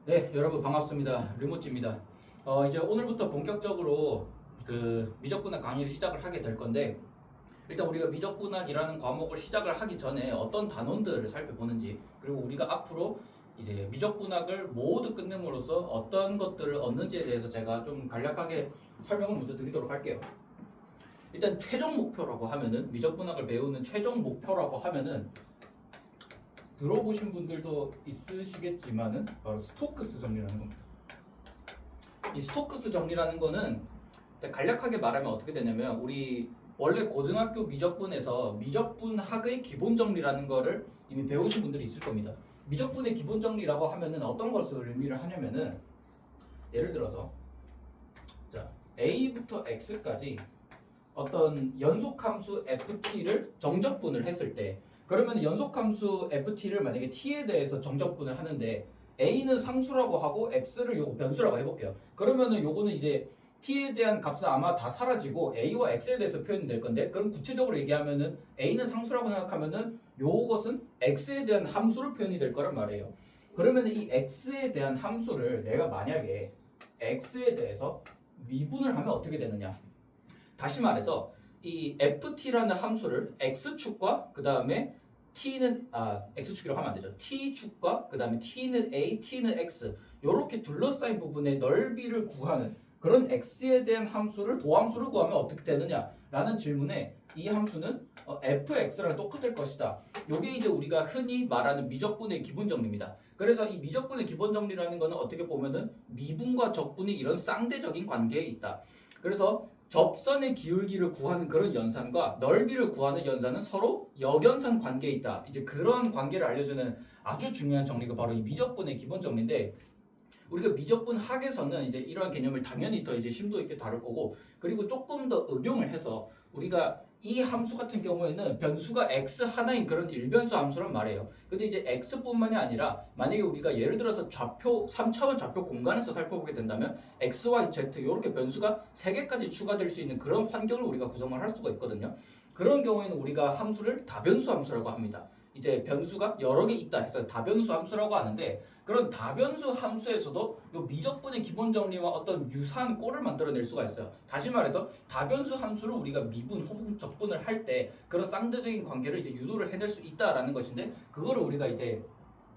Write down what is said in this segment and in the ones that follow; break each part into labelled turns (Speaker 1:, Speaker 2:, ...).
Speaker 1: 네, 여러분 반갑습니다. 류모찌입니다. 이제 오늘부터 본격적으로 그 미적분학 강의를 시작을 하게 될 건데, 일단 우리가 미적분학이라는 과목을 시작을 하기 전에 어떤 단원들을 살펴보는지, 그리고 우리가 앞으로 이제 미적분학을 모두 끝냄으로써 어떤 것들을 얻는지에 대해서 제가 좀 간략하게 설명을 먼저 드리도록 할게요. 일단 최종 목표라고 하면은, 미적분학을 배우는 최종 목표라고 하면은 들어보신 분들도 있으시겠지만은 바로 스토크스 정리라는 겁니다. 이 스토크스 정리라는 거는 간략하게 말하면 어떻게 되냐면, 우리 원래 고등학교 미적분에서 미적분학의 기본 정리라는 거를 이미 배우신 분들이 있을 겁니다. 미적분의 기본 정리라고 하면은 어떤 것을 의미를 하냐면은, 예를 들어서 자, A부터 X까지 어떤 연속함수 ft를 정적분을 했을 때, 그러면 연속함수 ft를 만약에 t에 대해서 정적분을 하는데 a는 상수라고 하고 x를 요거 변수라고 해볼게요. 그러면은 요거는 이제 t에 대한 값은 아마 다 사라지고 a와 x에 대해서 표현이 될 건데, 그럼 구체적으로 얘기하면은 a는 상수라고 생각하면은 요것은 x에 대한 함수로 표현이 될 거란 말이에요. 그러면 이 x에 대한 함수를 내가 만약에 x에 대해서 미분을 하면 어떻게 되느냐? 다시 말해서 이 ft라는 함수를 x축과 그 다음에 t는 x축이라고 하면 안 되죠. t축과 그 다음에 t는 a, t는 x 이렇게 둘러싸인 부분의 넓이를 구하는 그런 x에 대한 함수를 도함수를 구하면 어떻게 되느냐 라는 질문에 이 함수는 fx랑 똑같을 것이다. 이게 이제 우리가 흔히 말하는 미적분의 기본 정리입니다. 그래서 이 미적분의 기본 정리라는 거는 어떻게 보면은 미분과 적분이 이런 쌍대적인 관계에 있다. 그래서 접선의 기울기를 구하는 그런 연산과 넓이를 구하는 연산은 서로 역연산 관계에 있다. 이제 그런 관계를 알려주는 아주 중요한 정리가 바로 이 미적분의 기본 정리인데, 우리가 미적분 학에서는 이제 이러한 개념을 당연히 더 이제 심도 있게 다룰 거고, 그리고 조금 더 응용을 해서 우리가 이 함수 같은 경우에는 변수가 x 하나인 그런 일변수 함수란 말이에요. 근데 이제 x뿐만이 아니라 만약에 우리가 예를 들어서 좌표 3차원 좌표 공간에서 살펴보게 된다면 x, y, z 이렇게 변수가 3개까지 추가될 수 있는 그런 환경을 우리가 구성을 할 수가 있거든요. 그런 경우에는 우리가 함수를 다변수 함수라고 합니다. 이제 변수가 여러 개 있다 해서 다변수 함수라고 하는데, 그런 다변수 함수에서도 이 미적분의 기본 정리와 어떤 유사한 꼴을 만들어낼 수가 있어요. 다시 말해서 다변수 함수를 우리가 미분 혹은 적분을 할 때 그런 쌍대적인 관계를 이제 유도를 해낼 수 있다라는 것인데, 그거를 우리가 이제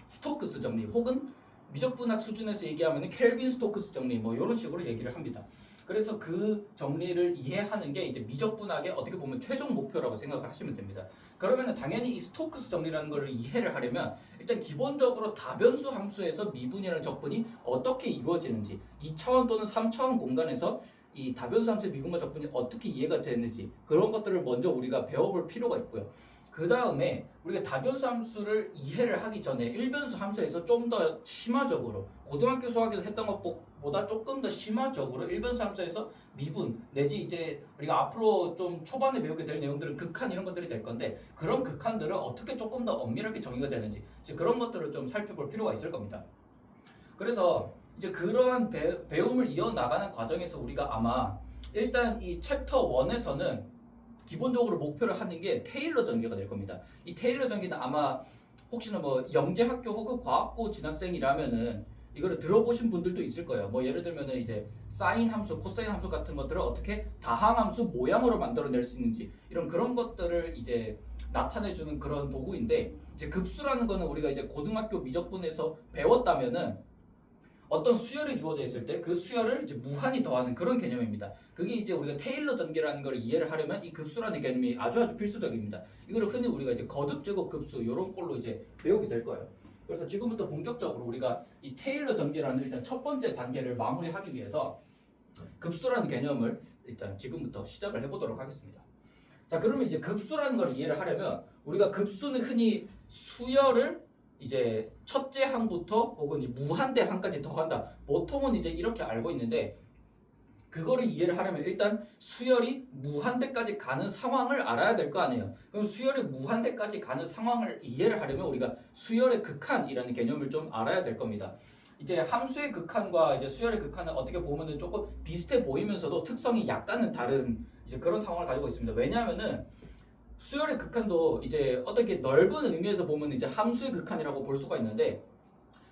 Speaker 1: 스토크스 정리 혹은 미적분학 수준에서 얘기하면 켈빈 스토크스 정리 뭐 이런 식으로 얘기를 합니다. 그래서 그 정리를 이해하는 게 이제 미적분학의 어떻게 보면 최종 목표라고 생각을 하시면 됩니다. 그러면 당연히 이 스토크스 정리라는 걸 이해를 하려면 일단 기본적으로 다변수 함수에서 미분이라는 적분이 어떻게 이루어지는지, 2차원 또는 3차원 공간에서 이 다변수 함수의 미분과 적분이 어떻게 이해가 되는지 그런 것들을 먼저 우리가 배워볼 필요가 있고요. 그 다음에 우리가 다변수 함수를 이해를 하기 전에 일변수 함수에서 좀 더 심화적으로 고등학교 수학에서 했던 것보다 조금 더 심화적으로 일변수 함수에서 미분 내지 이제 우리가 앞으로 좀 초반에 배우게 될 내용들은 극한 이런 것들이 될 건데, 그런 극한들은 어떻게 조금 더 엄밀하게 정의가 되는지 이제 그런 것들을 좀 살펴볼 필요가 있을 겁니다. 그래서 이제 그러한 배움을 이어나가는 과정에서 우리가 아마 일단 이 챕터 1에서는 기본적으로 목표를 하는 게 테일러 전개가 될 겁니다. 이 테일러 전개는 아마 혹시나 뭐 영재학교 혹은 과학고 진학생이라면은 이거를 들어보신 분들도 있을 거예요. 뭐 예를 들면은 이제 사인 함수, 코사인 함수 같은 것들을 어떻게 다항함수 모양으로 만들어낼 수 있는지 이런 그런 것들을 이제 나타내주는 그런 도구인데, 이제 급수라는 거는 우리가 이제 고등학교 미적분에서 배웠다면은 어떤 수열이 주어져 있을 때 그 수열을 이제 무한히 더하는 그런 개념입니다. 그게 이제 우리가 테일러 전개라는 걸 이해를 하려면 이 급수라는 개념이 아주 필수적입니다. 이거를 흔히 우리가 이제 거듭 제곱 급수 이런 걸로 이제 배우게 될 거예요. 그래서 지금부터 본격적으로 우리가 이 테일러 전개라는 일단 첫 번째 단계를 마무리하기 위해서 급수라는 개념을 일단 지금부터 시작을 해보도록 하겠습니다. 자, 그러면 이제 급수라는 걸 이해를 하려면 우리가 급수는 흔히 수열을 이제 첫째 항부터 혹은 이제 무한대 항까지 더한다. 보통은 이제 이렇게 알고 있는데, 그거를 이해를 하려면 일단 수열이 무한대까지 가는 상황을 알아야 될 거 아니에요. 그럼 수열이 무한대까지 가는 상황을 이해를 하려면 우리가 수열의 극한이라는 개념을 좀 알아야 될 겁니다. 이제 함수의 극한과 이제 수열의 극한은 어떻게 보면은 조금 비슷해 보이면서도 특성이 약간은 다른 이제 그런 상황을 가지고 있습니다. 왜냐하면은 수열의 극한도 이제 어떻게 넓은 의미에서 보면 이제 함수의 극한이라고 볼 수가 있는데,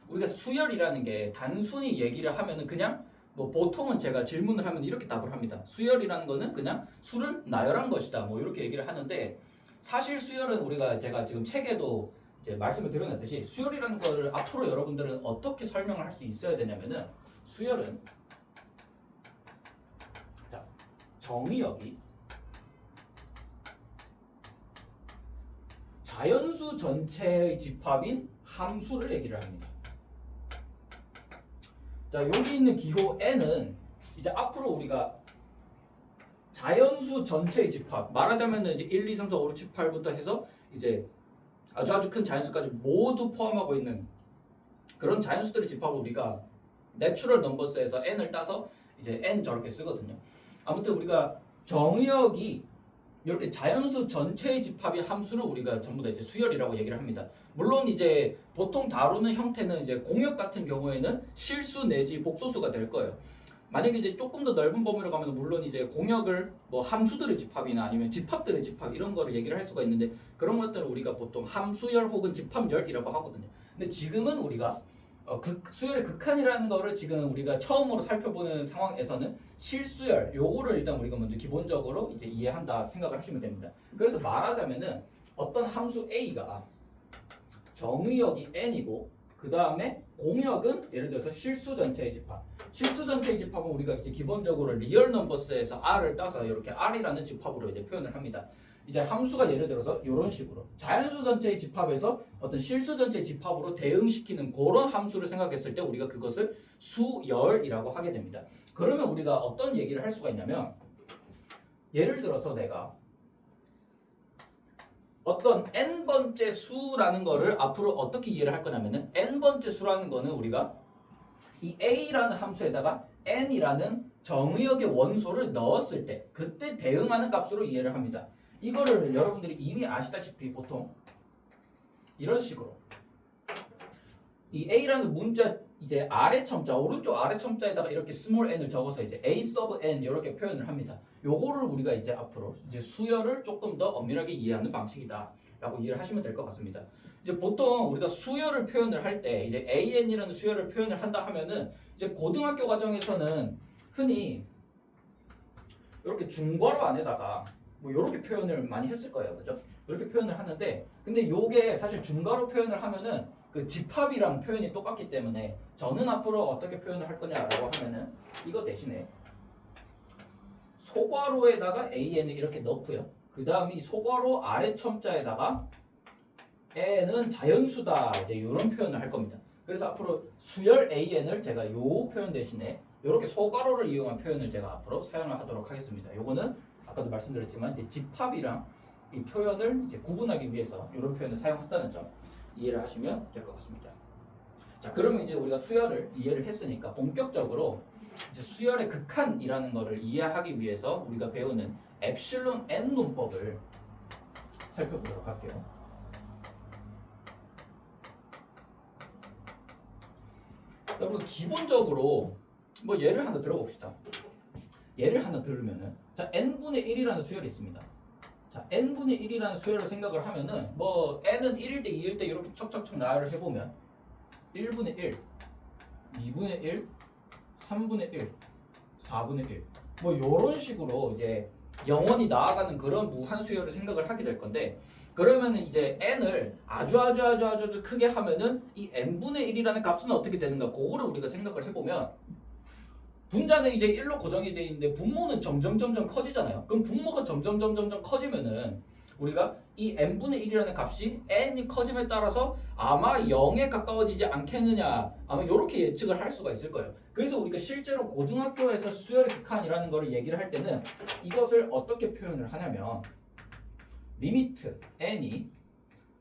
Speaker 1: 우리가 수열이라는 게 단순히 얘기를 하면은 그냥 뭐 보통은 제가 질문을 하면 이렇게 답을 합니다. 수열이라는 거는 그냥 수를 나열한 것이다. 뭐 이렇게 얘기를 하는데 사실 수열은 우리가 제가 지금 책에도 이제 말씀을 드려놨듯이 수열이라는 거를 앞으로 여러분들은 어떻게 설명을 할 수 있어야 되냐면은 수열은 자, 정의역이 자연수 전체의 집합인 함수를 얘기를 합니다. 자, 여기 있는 기호 n은 이제 앞으로 우리가 자연수 전체의 집합, 말하자면은 이제 1, 2, 3, 4, 5, 6, 7, 8부터 해서 이제 아주 큰 자연수까지 모두 포함하고 있는 그런 자연수들의 집합을 우리가 내추럴 넘버스에서 n을 따서 이제 n 저렇게 쓰거든요. 아무튼 우리가 정의역이 이렇게 자연수 전체의 집합의 함수를 우리가 전부 다 이제 수열이라고 얘기를 합니다. 물론 이제 보통 다루는 형태는 이제 공역 같은 경우에는 실수 내지 복소수가 될 거예요. 만약에 이제 조금 더 넓은 범위로 가면 물론 이제 공역을 뭐 함수들의 집합이나 아니면 집합들의 집합 이런 거를 얘기를 할 수가 있는데 그런 것들을 우리가 보통 함수열 혹은 집합열이라고 하거든요. 근데 지금은 우리가 수열의 극한이라는 거를 지금 우리가 처음으로 살펴보는 상황에서는 실수열 요거를 일단 우리가 먼저 기본적으로 이제 이해한다 생각을 하시면 됩니다. 그래서 말하자면은 어떤 함수 a가 정의역이 n이고 그 다음에 공역은 예를 들어서 실수 전체의 집합. 실수 전체의 집합은 우리가 이제 기본적으로 리얼 넘버스에서 r을 따서 이렇게 r이라는 집합으로 이제 표현을 합니다. 이제 함수가 예를 들어서 이런 식으로 자연수 전체의 집합에서 어떤 실수 전체의 집합으로 대응시키는 그런 함수를 생각했을 때 우리가 그것을 수열이라고 하게 됩니다. 그러면 우리가 어떤 얘기를 할 수가 있냐면 예를 들어서 내가 어떤 n번째 수라는 거를 앞으로 어떻게 이해를 할 거냐면은 n번째 수라는 거는 우리가 이 a라는 함수에다가 n이라는 정의역의 원소를 넣었을 때 그때 대응하는 값으로 이해를 합니다. 이거를 여러분들이 이미 아시다시피 보통 이런 식으로 이 a라는 문자 이제 아래 첨자 오른쪽 아래 첨자에다가 이렇게 스몰 n을 적어서 이제 a 서브 n 이렇게 표현을 합니다. 요거를 우리가 이제 앞으로 이제 수열을 조금 더 엄밀하게 이해하는 방식이다라고 이해를 하시면 될 것 같습니다. 이제 보통 우리가 수열을 표현을 할 때 이제 an이라는 수열을 표현을 한다 하면은 이제 고등학교 과정에서는 흔히 이렇게 중괄호 안에다가 뭐 이렇게 표현을 많이 했을 거예요, 그죠? 이렇게 표현을 하는데 근데 요게 사실 중괄호 표현을 하면은 그 집합이랑 표현이 똑같기 때문에 저는 앞으로 어떻게 표현을 할 거냐라고 하면은 이거 대신에 소괄호에다가 an을 이렇게 넣고요. 그 다음에 이 소괄호 아래 첨자에다가 n은 자연수다 이제 이런 표현을 할 겁니다. 그래서 앞으로 수열 an을 제가 요 표현 대신에 이렇게 소괄호를 이용한 표현을 제가 앞으로 사용을 하도록 하겠습니다. 요거는 아까도 말씀드렸지만 이제 집합이랑 이 표현을 이제 구분하기 위해서 이런 표현을 사용했다는 점 이해를 하시면 될 것 같습니다. 자, 그러면 이제 우리가 수열을 이해를 했으니까 본격적으로 이제 수열의 극한이라는 것을 이해하기 위해서 우리가 배우는 엡실론 n 논법을 살펴보도록 할게요. 여러분 기본적으로 뭐 예를 하나 들어봅시다. 예를 하나 들으면은 자 n분의 1이라는 수열이 있습니다. 자 n분의 1이라는 수열을 생각을 하면은 뭐 n은 1일 때 2일 때 이렇게 척척척 나열을 해보면 1분의 1, 2분의 1, 3분의 1, 4분의 1 뭐 이런 식으로 이제 영원히 나아가는 그런 무한 수열을 생각을 하게 될 건데 그러면은 이제 n을 아주 크게 하면은 이 n분의 1이라는 값은 어떻게 되는가 그거를 우리가 생각을 해보면 분자는 이제 1로 고정이 되어 있는데 분모는 점점 커지잖아요. 그럼 분모가 점점 커지면은 우리가 이 n분의 1이라는 값이 n이 커짐에 따라서 아마 0에 가까워지지 않겠느냐 아마 이렇게 예측을 할 수가 있을 거예요. 그래서 우리가 실제로 고등학교에서 수열의 극한이라는 거를 얘기를 할 때는 이것을 어떻게 표현을 하냐면 리미트 n이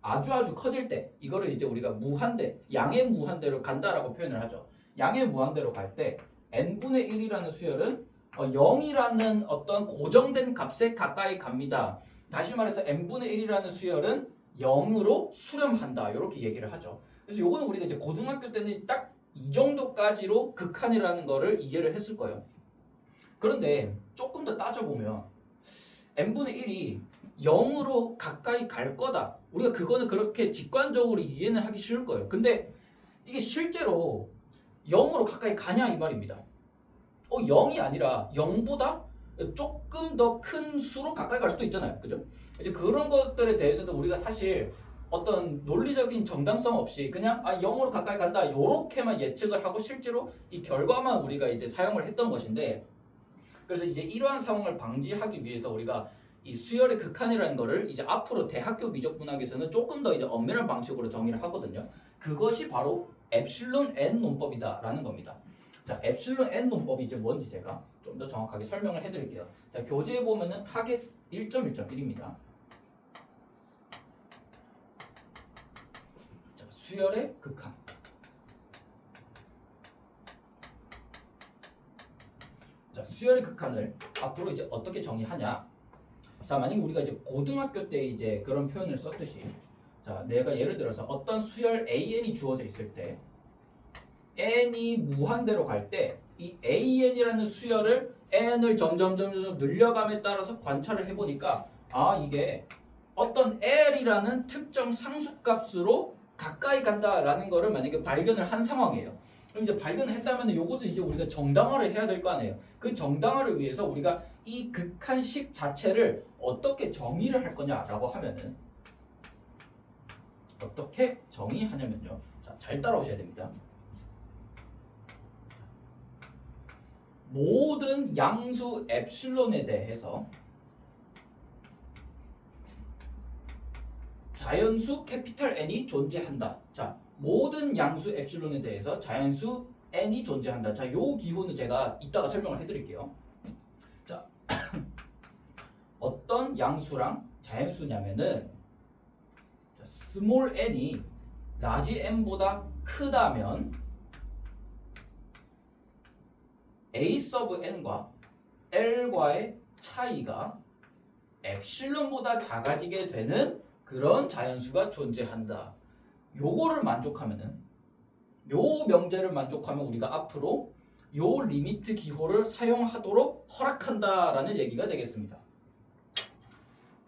Speaker 1: 아주 커질 때 이거를 이제 우리가 무한대 양의 무한대로 간다라고 표현을 하죠. 양의 무한대로 갈 때 n분의 1이라는 수열은 0이라는 어떤 고정된 값에 가까이 갑니다. 다시 말해서 n분의 1이라는 수열은 0으로 수렴한다. 이렇게 얘기를 하죠. 그래서 요거는 우리가 이제 고등학교 때는 딱 이 정도까지로 극한이라는 거를 이해를 했을 거예요. 그런데 조금 더 따져보면 n분의 1이 0으로 가까이 갈 거다. 우리가 그거는 그렇게 직관적으로 이해는 하기 쉬울 거예요. 근데 이게 실제로 0으로 가까이 가냐 이 말입니다. 0이 아니라 0보다 조금 더 큰 수로 가까이 갈 수도 있잖아요. 그죠? 이제 그런 것들에 대해서도 우리가 사실 어떤 논리적인 정당성 없이 그냥 0으로 가까이 간다 요렇게만 예측을 하고 실제로 이 결과만 우리가 이제 사용을 했던 것인데, 그래서 이제 이러한 상황을 방지하기 위해서 우리가 이 수열의 극한이라는 거를 이제 앞으로 대학교 미적분학에서는 조금 더 이제 엄밀한 방식으로 정의를 하거든요. 그것이 바로 엡실론 n 논법이다라는 겁니다. 자, 엡실론 n 논법이 이제 뭔지 제가 좀 더 정확하게 설명을 해드릴게요. 자, 교재에 보면은 타겟 1.1.1입니다. 자, 수열의 극한. 자, 수열의 극한을 앞으로 이제 어떻게 정의하냐? 자, 만약에 우리가 이제 고등학교 때 이제 그런 표현을 썼듯이, 자, 내가 예를 들어서 어떤 수열 AN이 주어져 있을 때 n이 무한대로 갈 때 이 AN이라는 수열을 n을 점점 늘려감에 따라서 관찰을 해보니까 이게 어떤 L이라는 특정 상수값으로 가까이 간다라는 거를 만약에 발견을 한 상황이에요. 그럼 이제 발견을 했다면 이것을 이제 우리가 정당화를 해야 될 거 아니에요. 그 정당화를 위해서 우리가 이 극한식 자체를 어떻게 정의를 할 거냐라고 하면은 어떻게 정의하냐면요. 자, 잘 따라오셔야 됩니다. 모든 양수 엡실론에 대해서 자연수 캐피탈 N이 존재한다. 자, 모든 양수 엡실론에 대해서 자연수 N이 존재한다. 자, 요 기호는 제가 이따가 설명을 해드릴게요. 자, 어떤 양수랑 자연수냐면은 스몰 n이 라지 n보다 크다면 a 서브 n과 l과의 차이가 엡실론보다 작아지게 되는 그런 자연수가 존재한다. 요거를 만족하면은, 요 명제를 만족하면 우리가 앞으로 요 리미트 기호를 사용하도록 허락한다라는 얘기가 되겠습니다.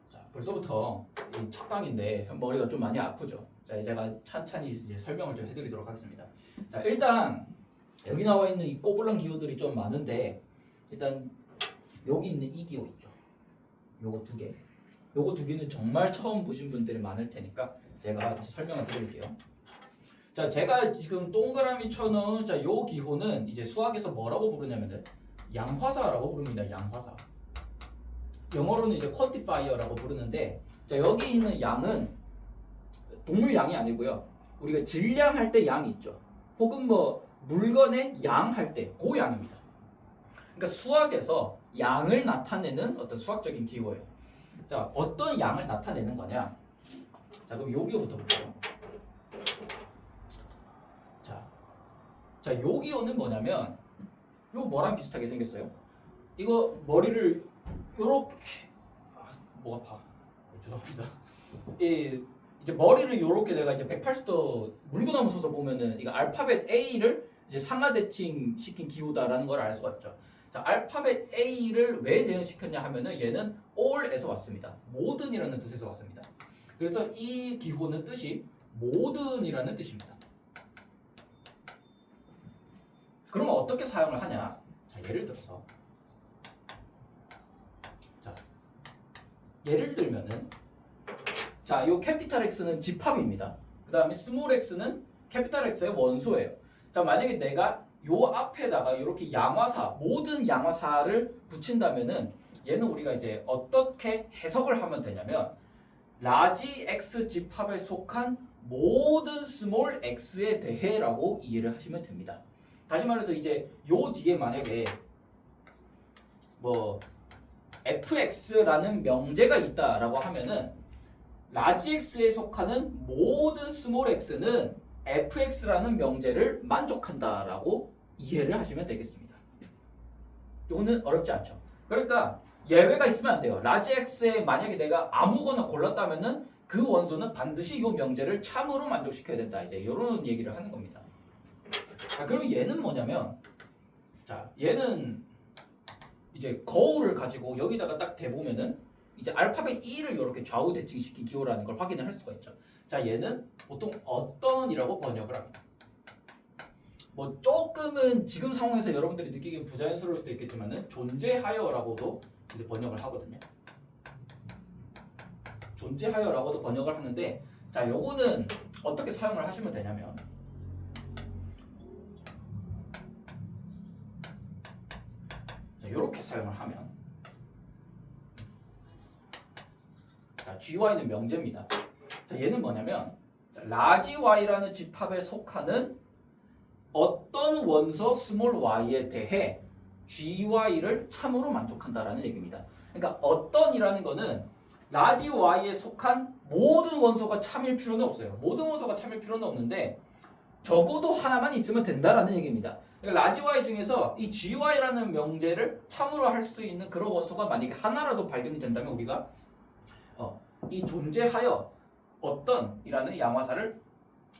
Speaker 1: 자, 벌써부터 이 첫 강인데 머리가 좀 많이 아프죠. 자, 제가 찬찬히 이제 설명을 좀 해드리도록 하겠습니다. 자, 일단 여기 나와 있는 이 꼬불랑 기호들이 좀 많은데, 일단 여기 있는 이 기호 있죠. 요거 두 개. 요거 두 개는 정말 처음 보신 분들이 많을 테니까 제가 설명을 드릴게요. 자, 제가 지금 동그라미 쳐놓은 요 기호는 이제 수학에서 뭐라고 부르냐면은 양화사라고 부릅니다. 양화사. 영어로는 이제 퀀티파이어라고 부르는데, 자, 여기 있는 양은 동물 양이 아니고요. 우리가 질량할 때 양이 있죠. 혹은 뭐 물건의 양 할 때 그 양입니다. 그러니까 수학에서 양을 나타내는 어떤 수학적인 기호예요. 자, 어떤 양을 나타내는 거냐? 자, 그럼 여기부터 볼게요. 자, 요 기호는 뭐냐면 요 뭐랑 비슷하게 생겼어요. 이거 머리를 요렇게 목 아파. 죄송합니다. 이제 머리를 요렇게 내가 이제 180도 물구나무 서서 보면은 이거 알파벳 A를 이제 상하 대칭 시킨 기호다라는 걸 알 수가 있죠. 자, 알파벳 A를 왜 대응시켰냐 하면은 얘는 all에서 왔습니다. 모든이라는 뜻에서 왔습니다. 그래서 이 기호는 뜻이 모든이라는 뜻입니다. 그러면 어떻게 사용을 하냐? 자, 예를 들어서, 자, 예를 들면은, 자, 요 캐피탈 X는 집합입니다. 그 다음에 스몰 x는 캐피탈 X의 원소예요. 자, 만약에 내가 요 앞에다가 이렇게 양화사, 모든 양화사를 붙인다면은 얘는 우리가 이제 어떻게 해석을 하면 되냐면 라지 X 집합에 속한 모든 스몰 x에 대해라고 이해를 하시면 됩니다. 다시 말해서 이제 요 뒤에 만약에 뭐 fx라는 명제가 있다라고 하면은 라지 x에 속하는 모든 스몰 x는 fx라는 명제를 만족한다라고 이해를 하시면 되겠습니다. 이거는 어렵지 않죠. 그러니까 예외가 있으면 안 돼요. 라지 x에 만약에 내가 아무거나 골랐다면은 그 원소는 반드시 이 명제를 참으로 만족시켜야 된다. 이제 이런 얘기를 하는 겁니다. 자, 그럼 얘는 뭐냐면, 자, 얘는 이제 거울을 가지고 여기다가 딱 대보면은 이제 알파벳 E를 이렇게 좌우 대칭시킨 기호라는 걸 확인을 할 수가 있죠. 자, 얘는 보통 어떤이라고 번역을 합니다. 뭐 조금은 지금 상황에서 여러분들이 느끼기엔 부자연스러울 수도 있겠지만은 존재하여라고도 이제 번역을 하거든요. 존재하여라고도 번역을 하는데, 자, 요거는 어떻게 사용을 하시면 되냐면, 자, 요렇게 사용을 하면, 자, gy는 명제입니다. 자, 얘는 뭐냐면, 자, 라지 y라는 집합에 속하는 어떤 원소 스몰 y에 대해 gy를 참으로 만족한다라는 얘기입니다. 그러니까 어떤이라는 거는 라지 y에 속한 모든 원소가 참일 필요는 없어요. 모든 원소가 참일 필요는 없는데 적어도 하나만 있으면 된다라는 얘기입니다. 그러니까 라지 y 중에서 이 gy라는 명제를 참으로 할 수 있는 그런 원소가 만약에 하나라도 발견이 된다면 우리가 이 존재하여 어떤이라는 양화사를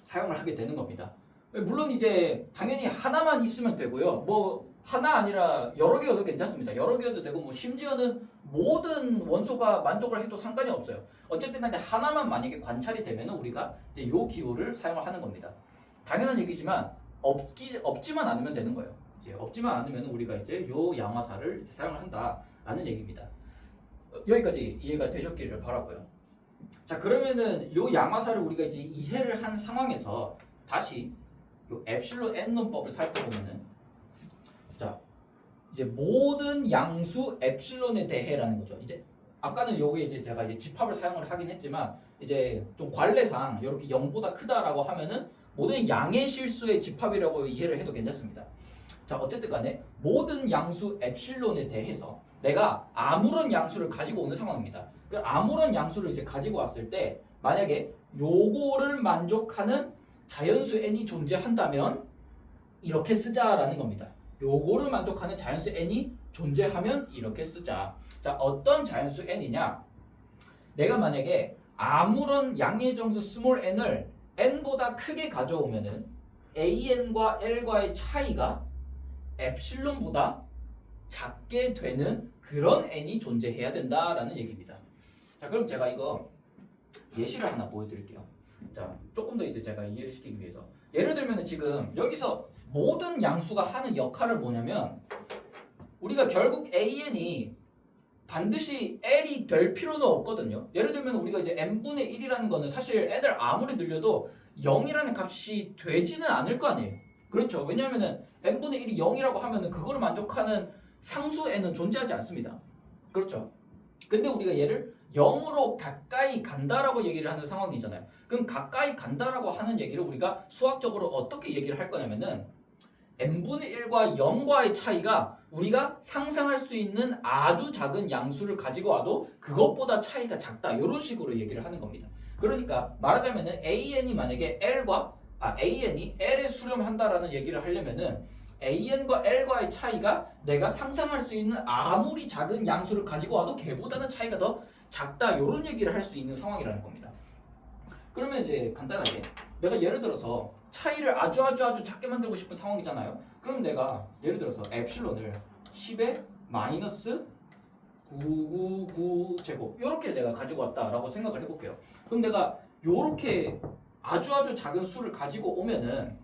Speaker 1: 사용을 하게 되는 겁니다. 물론 이제 당연히 하나만 있으면 되고요. 뭐 하나 아니라 여러 개여도 괜찮습니다. 여러 개여도 되고 뭐 심지어는 모든 원소가 만족을 해도 상관이 없어요. 어쨌든 간에 하나만 만약에 관찰이 되면 우리가 이제 요 기호를 사용을 하는 겁니다. 당연한 얘기지만 없지만 않으면 되는 거예요. 이제 없지만 않으면 우리가 이제 요 양화사를 이제 사용을 한다라는 얘기입니다. 여기까지 이해가 되셨기를 바라고요. 자, 그러면은 요 양화사를 우리가 이제 이해를 한 상황에서 다시 요 엡실론 n론법을 살펴보면은, 자, 이제 모든 양수 엡실론에 대해라는 거죠. 이제 아까는 요게 이제 제가 이제 집합을 사용을 하긴 했지만 이제 좀 관례상 이렇게 0보다 크다라고 하면은 모든 양의 실수의 집합이라고 이해를 해도 괜찮습니다. 자, 어쨌든 간에 모든 양수 엡실론에 대해서 내가 아무런 양수를 가지고 오는 상황입니다. 그 아무런 양수를 이제 가지고 왔을 때 만약에 요거를 만족하는 자연수 n이 존재한다면 이렇게 쓰자라는 겁니다. 요거를 만족하는 자연수 n이 존재하면 이렇게 쓰자. 자, 어떤 자연수 n이냐? 내가 만약에 아무런 양의 정수 스몰 n을 n보다 크게 가져오면은 an과 l과의 차이가 엡실론보다 작게 되는 그런 n이 존재해야 된다라는 얘기입니다. 자, 그럼 제가 이거 예시를 하나 보여드릴게요. 자, 조금 더 이제 제가 이해를 시키기 위해서 예를 들면 지금 여기서 모든 양수가 하는 역할을 뭐냐면 우리가 결국 an이 반드시 l이 될 필요는 없거든요. 예를 들면 우리가 이제 n분의 1이라는 거는 사실 n을 아무리 늘려도 0이라는 값이 되지는 않을 거 아니에요. 그렇죠. 왜냐하면은 n분의 1이 0이라고 하면은 그거를 만족하는 상수 n은 존재하지 않습니다. 그렇죠. 근데 우리가 얘를 0으로 가까이 간다라고 얘기를 하는 상황이잖아요. 그럼 가까이 간다라고 하는 얘기를 우리가 수학적으로 어떻게 얘기를 할 거냐면은 n분의 1과 0과의 차이가 우리가 상상할 수 있는 아주 작은 양수를 가지고 와도 그것보다 차이가 작다, 이런 식으로 얘기를 하는 겁니다. 그러니까 말하자면은 an이 만약에 an이 l에 수렴한다라는 얘기를 하려면은 an과 l과의 차이가 내가 상상할 수 있는 아무리 작은 양수를 가지고 와도 걔보다는 차이가 더 작다, 이런 얘기를 할 수 있는 상황이라는 겁니다. 그러면 이제 간단하게 내가 예를 들어서 차이를 아주 작게 만들고 싶은 상황이잖아요. 그럼 내가 예를 들어서 엡실론을 10의 마이너스 999 제곱 이렇게 내가 가지고 왔다라고 생각을 해볼게요. 그럼 내가 이렇게 아주 작은 수를 가지고 오면은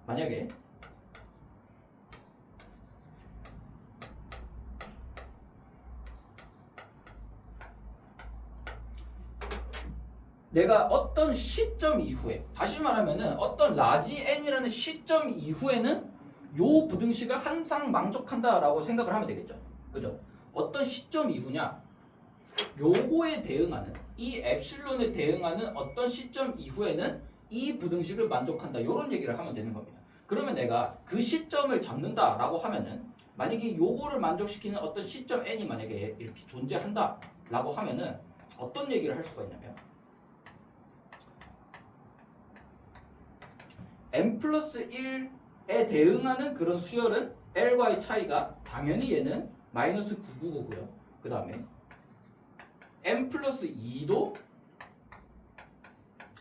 Speaker 1: 만약에 내가 어떤 시점 이후에, 다시 말하면은 어떤 라지 n이라는 시점 이후에는 요 부등식을 항상 만족한다라고 생각을 하면 되겠죠. 그죠? 어떤 시점 이후냐? 요거에 대응하는, 이 엡실론에 대응하는 어떤 시점 이후에는 이 부등식을 만족한다, 요런 얘기를 하면 되는 겁니다. 그러면 내가 그 시점을 잡는다라고 하면은 만약에 요거를 만족시키는 어떤 시점 n이 만약에 이렇게 존재한다 라고 하면은 어떤 얘기를 할 수가 있냐면 n 플러스 1에 대응하는 그런 수열은 l과의 차이가 당연히 얘는 마이너스 999고요. 그 다음에 n 플러스 2도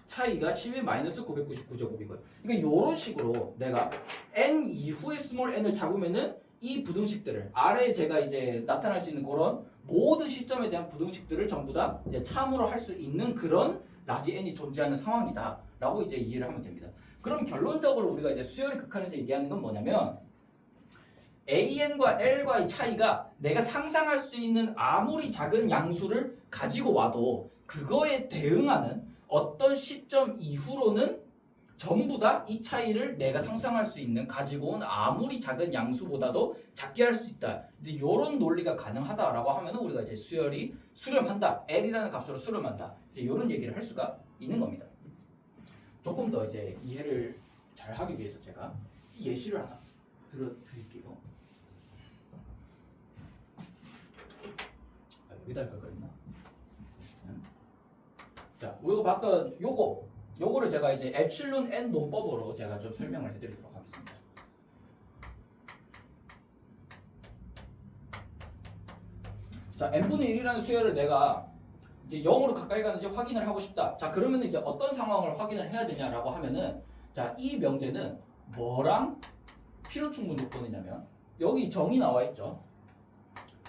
Speaker 1: 차이가 10의 마이너스 999제곱이고요. 그러니까 이런 식으로 내가 n 이후의 스몰 n을 잡으면은 이 부등식들을 아래에 제가 이제 나타날 수 있는 그런 모든 시점에 대한 부등식들을 전부 다 이제 참으로 할 수 있는 그런 라지 n이 존재하는 상황이다라고 이제 이해를 하면 됩니다. 그럼 결론적으로 우리가 이제 수열의 극한에서 얘기하는 건 뭐냐면 AN과 L과의 차이가 내가 상상할 수 있는 아무리 작은 양수를 가지고 와도 그거에 대응하는 어떤 시점 이후로는 전부 다 이 차이를 내가 상상할 수 있는 가지고 온 아무리 작은 양수보다도 작게 할 수 있다. 이제 이런 논리가 가능하다라고 하면은 우리가 이제 수열이 수렴한다. L이라는 값으로 수렴한다. 이제 이런 얘기를 할 수가 있는 겁니다. 조금 더 이제 이해를 잘 하기 위해서 제가 예시를 하나 들어드릴게요. 여기다 할 걸 그랬나? 자, 우리가 봤던 요거를 제가 이제 엡실론 n 논법으로 제가 좀 설명을 해드리도록 하겠습니다. 자, n분의 1이라는 수열을 내가 이제 0으로 가까이 가는지 확인을 하고 싶다. 자, 그러면 이제 어떤 상황을 확인을 해야 되냐라고 하면은, 자, 이 명제는 뭐랑 필요 충분 조건이냐면 여기 정이 나와 있죠.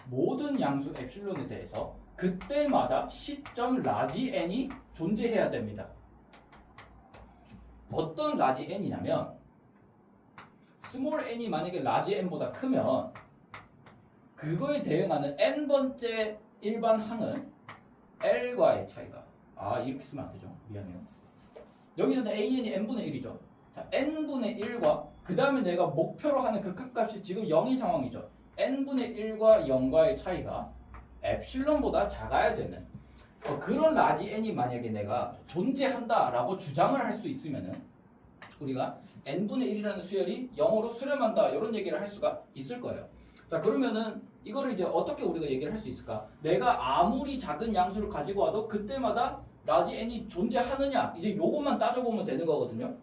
Speaker 1: 모든 양수 엡실론에 대해서 그때마다 시점 라지 n이 존재해야 됩니다. 어떤 라지 n이냐면 스몰 n이 만약에 라지 n보다 크면 그거에 대응하는 n번째 일반 항은 L과의 차이가 이렇게 쓰면 안 되죠. 미안해요. 여기서는 AN이 n분의 1이죠. 자, n분의 1과 그 다음에 내가 목표로 하는 극한값이 지금 0인 상황이죠. n분의 1과 0과의 차이가 엡실론보다 작아야 되는 그런 라지 n이 만약에 내가 존재한다라고 주장을 할 수 있으면은 우리가 n분의 1이라는 수열이 0으로 수렴한다 이런 얘기를 할 수가 있을 거예요. 자, 그러면은 이거를 이제 어떻게 우리가 얘기를 할 수 있을까? 내가 아무리 작은 양수를 가지고 와도 그때마다 라지 n이 존재하느냐 이제 요것만 따져보면 되는 거거든요.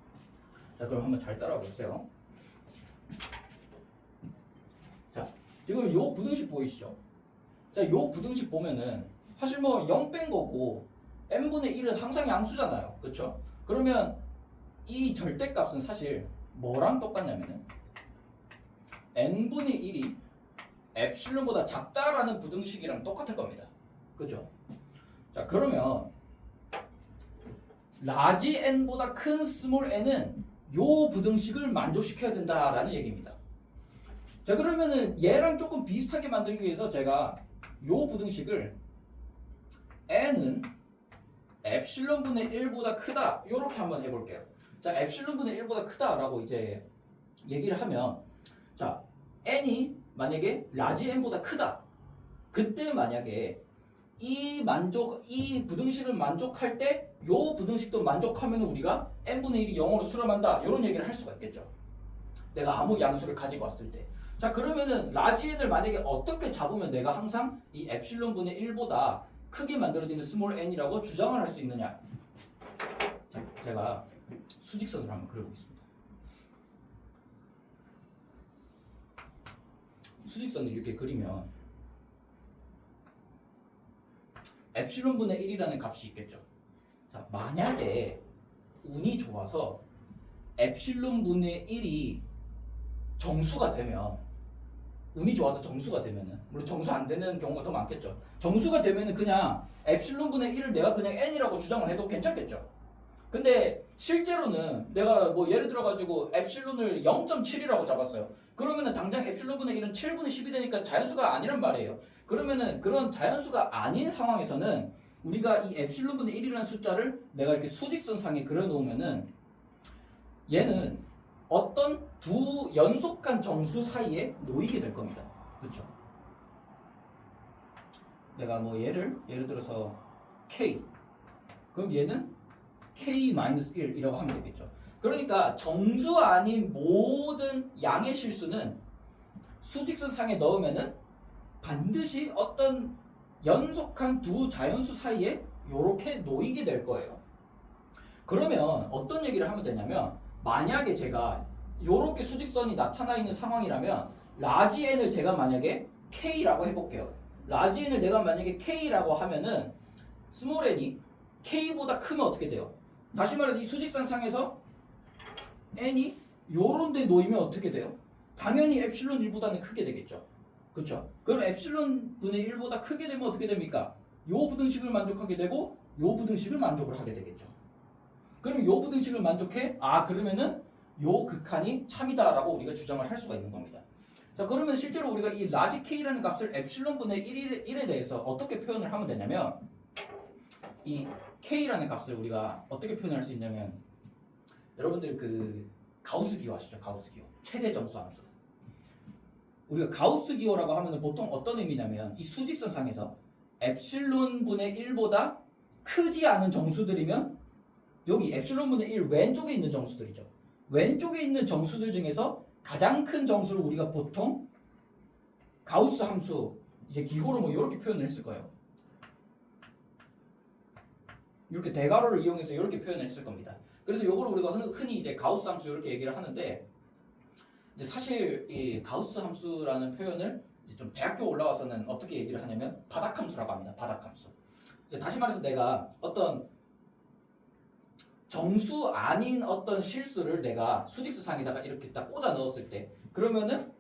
Speaker 1: 자, 그럼 한번 잘 따라와 보세요. 자, 지금 요 부등식 보이시죠? 자, 요 부등식 보면은 사실 뭐 0 뺀 거고 n분의 1은 항상 양수잖아요. 그쵸? 그러면 이 절대값은 사실 뭐랑 똑같냐면은 n분의 1이 엡실론보다 작다라는 부등식이랑 똑같을 겁니다. 그죠? 자, 그러면 라지 n보다 큰 스몰 n은 요 부등식을 만족시켜야 된다라는 얘기입니다. 자, 그러면은 얘랑 조금 비슷하게 만들기 위해서 제가 요 부등식을 n은 엡실론분의 1보다 크다 요렇게 한번 해볼게요. 자, 엡실론분의 1보다 크다라고 이제 얘기를 하면 자, n이 만약에 라지 n보다 크다. 그때 만약에 이 부등식을 만족할 때 요 부등식도 만족하면 우리가 n분의 1이 0으로 수렴한다. 이런 얘기를 할 수가 있겠죠. 내가 아무 양수를 가지고 왔을 때. 자, 그러면은 라지 n을 만약에 어떻게 잡으면 내가 항상 이 엡실론분의 1보다 크게 만들어지는 스몰 n이라고 주장을 할 수 있느냐. 자, 제가 수직선을 한번 그려보겠습니다. 수직선을 이렇게 그리면 엡실론분의 1이라는 값이 있겠죠. 자, 만약에 운이 좋아서 엡실론분의 1이 정수가 되면 운이 좋아서 정수가 되면은 물론 정수 안 되는 경우가 더 많겠죠. 정수가 되면은 그냥 엡실론분의 1을 내가 그냥 n이라고 주장을 해도 괜찮겠죠. 근데 실제로는 내가 뭐 예를 들어 가지고 엡실론을 0.7이라고 잡았어요. 그러면은 당장 엡실론분의 1은 7분의 10이 되니까 자연수가 아니란 말이에요. 그러면은 그런 자연수가 아닌 상황에서는 우리가 이 엡실론분의 1이라는 숫자를 내가 이렇게 수직선상에 그려놓으면은 얘는 어떤 두 연속한 정수 사이에 놓이게 될 겁니다. 그렇죠? 내가 뭐 예를 들어서 k 그럼 얘는 k-1이라고 하면 되겠죠. 그러니까 정수 아닌 모든 양의 실수는 수직선 상에 넣으면은 반드시 어떤 연속한 두 자연수 사이에 이렇게 놓이게 될 거예요. 그러면 어떤 얘기를 하면 되냐면 만약에 제가 이렇게 수직선이 나타나 있는 상황이라면 라지 n을 제가 만약에 k라고 해볼게요. 라지 n을 내가 만약에 k라고 하면은 스몰 n이 k보다 크면 어떻게 돼요? 다시 말해서 이 수직선 상에서 n이 요런 데 놓이면 어떻게 돼요? 당연히 엡실론 1보다는 크게 되겠죠. 그렇죠? 그럼 엡실론 분의 1보다 크게 되면 어떻게 됩니까? 요 부등식을 만족하게 되고 요 부등식을 만족을 하게 되겠죠. 그럼 요 부등식을 만족해? 아 그러면은 요 극한이 참이다라고 우리가 주장을 할 수가 있는 겁니다. 자 그러면 실제로 우리가 이 라지 K라는 값을 엡실론 분의 1에 대해서 어떻게 표현을 하면 되냐면 이 K라는 값을 우리가 어떻게 표현할 수 있냐면 여러분들 그 가우스 기호 아시죠? 가우스 기호 최대 점수 함수. 우리가 가우스 기호라고 하면 보통 어떤 의미냐면 이 수직선 상에서 엡실론 분의 1보다 크지 않은 정수들이면 여기 엡실론 분의 1 왼쪽에 있는 정수들이죠. 왼쪽에 있는 정수들 중에서 가장 큰 정수를 우리가 보통 가우스 함수 이제 기호로 뭐 이렇게 표현을 했을 거예요. 이렇게 대괄호를 이용해서 이렇게 표현을 했을 겁니다. 그래서 요거를 우리가 흔히 이제 가우스 함수 이렇게 얘기를 하는데 이제 사실 이 가우스 함수라는 표현을 이제 좀 대학교 올라와서는 어떻게 얘기를 하냐면 바닥 함수라고 합니다. 바닥 함수. 이제 다시 말해서 내가 어떤 정수 아닌 어떤 실수를 내가 수직수상에다가 이렇게 딱 꽂아 넣었을 때 그러면은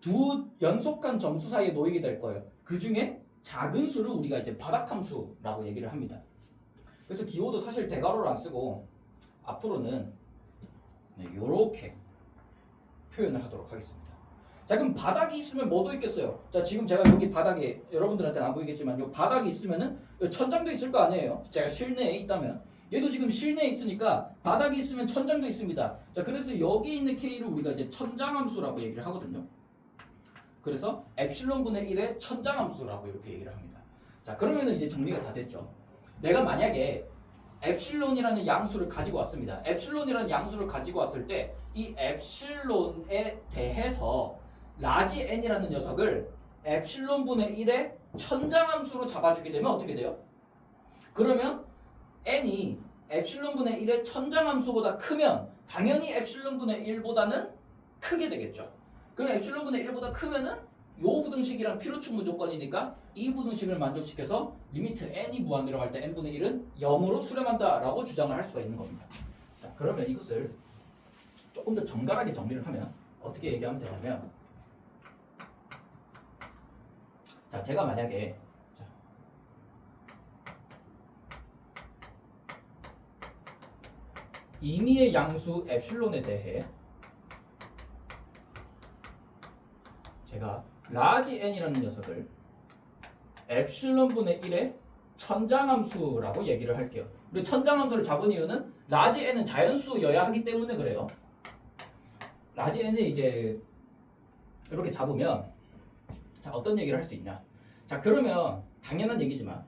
Speaker 1: 두 연속한 정수 사이에 놓이게 될 거예요. 그 중에 작은 수를 우리가 이제 바닥함수라고 얘기를 합니다. 그래서 기호도 사실 대괄호를 안 쓰고 앞으로는 이렇게 표현을 하도록 하겠습니다. 자 그럼 바닥이 있으면 뭐도 있겠어요? 자 지금 제가 여기 바닥에 여러분들한테는 안 보이겠지만 이 바닥이 있으면은 천장도 있을 거 아니에요? 제가 실내에 있다면 얘도 지금 실내에 있으니까 바닥이 있으면 천장도 있습니다. 자 그래서 여기 있는 K를 우리가 이제 천장함수라고 얘기를 하거든요. 그래서 엡실론 분의 1의 천장함수라고 이렇게 얘기를 합니다. 자 그러면은 이제 정리가 다 됐죠. 내가 만약에 엡실론이라는 양수를 가지고 왔습니다. 엡실론이라는 양수를 가지고 왔을 때 이 엡실론에 대해서 라지 n이라는 녀석을 엡실론 분의 1의 천장함수로 잡아주게 되면 어떻게 돼요? 그러면 n이 엡실론 분의 1의 천장함수보다 크면 당연히 엡실론 분의 1보다는 크게 되겠죠. 그럼 엡실론 분의 1보다 크면은 요 부등식이랑 필요충분 조건이니까 이 부등식을 만족시켜서 리미트 n이 무한대로 갈 때 n분의 1은 0으로 수렴한다 라고 주장을 할 수가 있는 겁니다. 자, 그러면 이것을 조금 더 정갈하게 정리를 하면 어떻게 얘기하면 되냐면 자 제가 만약에 임의의 양수 엡실론에 대해 제가 라지 n이라는 녀석을 엡실론 분의 1의 천장함수라고 얘기를 할게요. 우리 천장함수를 잡은 이유는 라지 n은 자연수여야 하기 때문에 그래요. 라지 n을 이제 이렇게 잡으면 자 어떤 얘기를 할 수 있냐? 자 그러면 당연한 얘기지만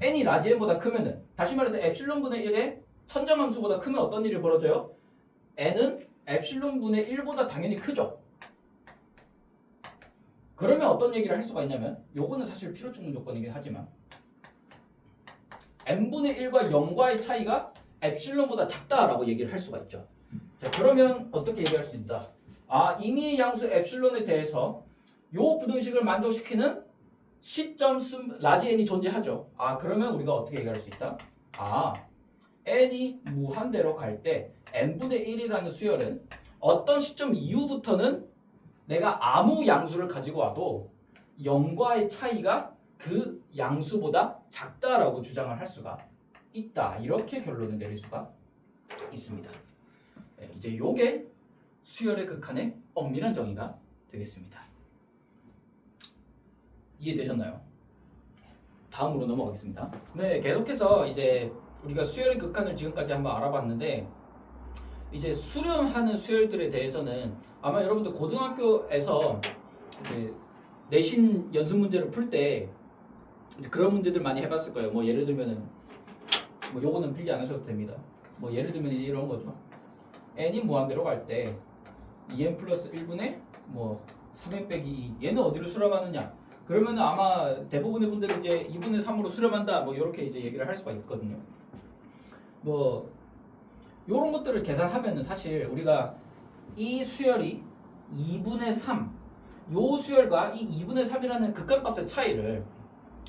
Speaker 1: n이 라지 n보다 크면은 다시 말해서 엡실론 분의 1의 천장함수보다 크면 어떤 일이 벌어져요? n은 엡실론 분의 1보다 당연히 크죠. 그러면 어떤 얘기를 할 수가 있냐면 요거는 사실 필요충분 조건이긴 하지만 n분의 1과 0과의 차이가 엡실론보다 작다라고 얘기를 할 수가 있죠. 자 그러면 어떻게 얘기할 수 있다? 아 임의의 양수 엡실론에 대해서 요 부등식을 만족시키는 시점 라지 n이 존재하죠. 아 그러면 우리가 어떻게 얘기할 수 있다? 아 n이 무한대로 갈 때 n분의 1이라는 수열은 어떤 시점 이후부터는 내가 아무 양수를 가지고 와도 0과의 차이가 그 양수보다 작다라고 주장을 할 수가 있다. 이렇게 결론을 내릴 수가 있습니다. 네, 이제 요게 수열의 극한의 엄밀한 정의가 되겠습니다. 이해되셨나요? 다음으로 넘어가겠습니다. 네, 계속해서 이제 우리가 수열의 극한을 지금까지 한번 알아봤는데 이제 수렴하는 수열들에 대해서는 아마 여러분들 고등학교에서 이제 내신 연습 문제를 풀 때 그런 문제들 많이 해봤을 거예요. 뭐 예를 들면은 뭐 요거는 필기 안 하셔도 됩니다. 뭐 예를 들면 이런 거죠. n이 무한대로 갈 때 2n 플러스 1분의 뭐 3n 빼기 2 얘는 어디로 수렴하느냐? 그러면은 아마 대부분의 분들은 이제 2분의 3으로 수렴한다 뭐 이렇게 이제 얘기를 할 수가 있거든요. 뭐 요런 것들을 계산하면은 사실 우리가 이 수열이 2분의 3 요 수열과 이 2분의 3이라는 극한값의 차이를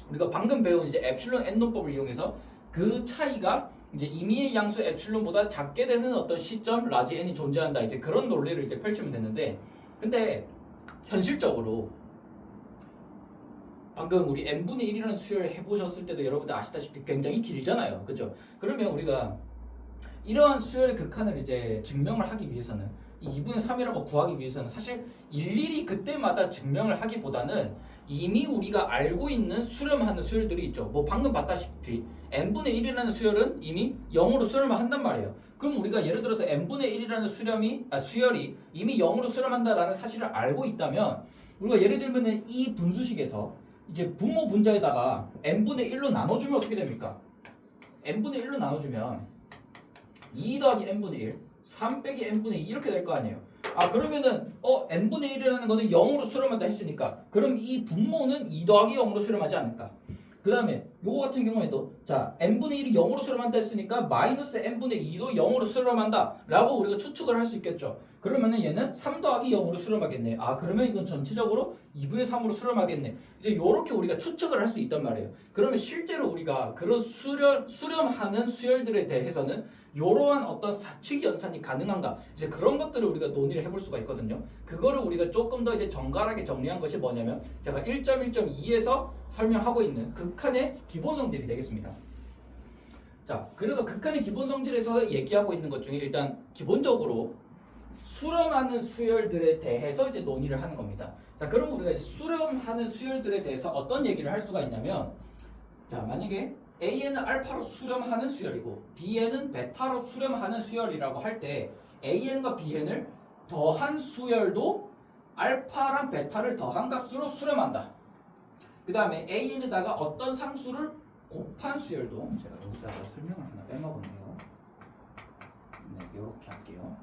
Speaker 1: 우리가 방금 배운 이제 엡실론 n론법을 이용해서 그 차이가 이제 임의의 양수 엡실론보다 작게 되는 어떤 시점 라지 n이 존재한다 이제 그런 논리를 이제 펼치면 되는데 근데 현실적으로 방금 우리 n분의 1이라는 수열 해보셨을 때도 여러분들 아시다시피 굉장히 길잖아요. 그죠? 그러면 우리가 이러한 수열의 극한을 이제 증명을 하기 위해서는 이 2분의 3이라고 구하기 위해서는 사실 일일이 그때마다 증명을 하기보다는 이미 우리가 알고 있는 수렴하는 수열들이 있죠. 뭐 방금 봤다시피 n분의 1이라는 수열은 이미 0으로 수렴을 한단 말이에요. 그럼 우리가 예를 들어서 n분의 1이라는 수열이 이미 0으로 수렴한다라는 사실을 알고 있다면 우리가 예를 들면 이 분수식에서 이제 분모 분자에다가 n분의 1로 나눠주면 어떻게 됩니까? n분의 1로 나눠주면 2 더하기 n분의 1, 3 빼기 n분의 2 이렇게 될 거 아니에요. 아 그러면은 n분의 1이라는 거는 0으로 수렴한다 했으니까 그럼 이 분모는 2 더하기 0으로 수렴하지 않을까? 그 다음에 요거 같은 경우에도 자 n분의 1이 0으로 수렴한다 했으니까 마이너스 n분의 2도 0으로 수렴한다 라고 우리가 추측을 할 수 있겠죠. 그러면은 얘는 3 더하기 0으로 수렴하겠네. 아 그러면 이건 전체적으로 2분의 3으로 수렴하겠네. 이제 요렇게 우리가 추측을 할 수 있단 말이에요. 그러면 실제로 우리가 그런 수렴하는 수열들에 대해서는 이러한 어떤 사칙 연산이 가능한가 이제 그런 것들을 우리가 논의를 해볼 수가 있거든요. 그거를 우리가 조금 더 이제 정갈하게 정리한 것이 뭐냐면 제가 1.1.2에서 설명하고 있는 극한의 기본 성질이 되겠습니다. 자, 그래서 극한의 기본 성질에서 얘기하고 있는 것 중에 일단 기본적으로 수렴하는 수열들에 대해서 이제 논의를 하는 겁니다. 자, 그럼 우리가 이제 수렴하는 수열들에 대해서 어떤 얘기를 할 수가 있냐면 자, 만약에 A에는 알파로 수렴하는 수열이고 B에는 베타로 수렴하는 수열이라고 할 때 AN과 BN을 더한 수열도 알파랑 베타를 더한 값으로 수렴한다. 그 다음에 AN에다가 어떤 상수를 곱한 수열도 제가 여기다가 설명을 하나 빼먹었네요. 네, 이렇게 할게요.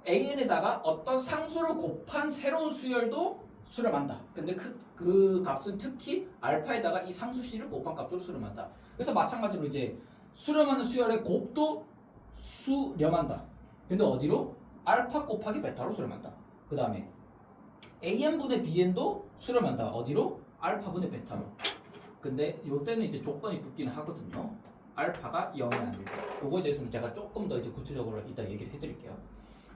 Speaker 1: AN에다가 어떤 상수를 곱한 새로운 수열도 수렴한다. 근데 그 값은 특히 알파에다가 이 상수 C를 곱한 값으로 수렴한다. 그래서 마찬가지로 이제 수렴하는 수열의 곱도 수렴한다. 근데 어디로? 알파 곱하기 베타로 수렴한다. 그 다음에 AN분의 BN도 수렴한다. 어디로? 알파분의 베타로. 근데 요때는 이제 조건이 붙기는 하거든요. 알파가 0이 아닐 때. 요거에 대해서는 제가 조금 더 이제 구체적으로 이따 얘기를 해드릴게요.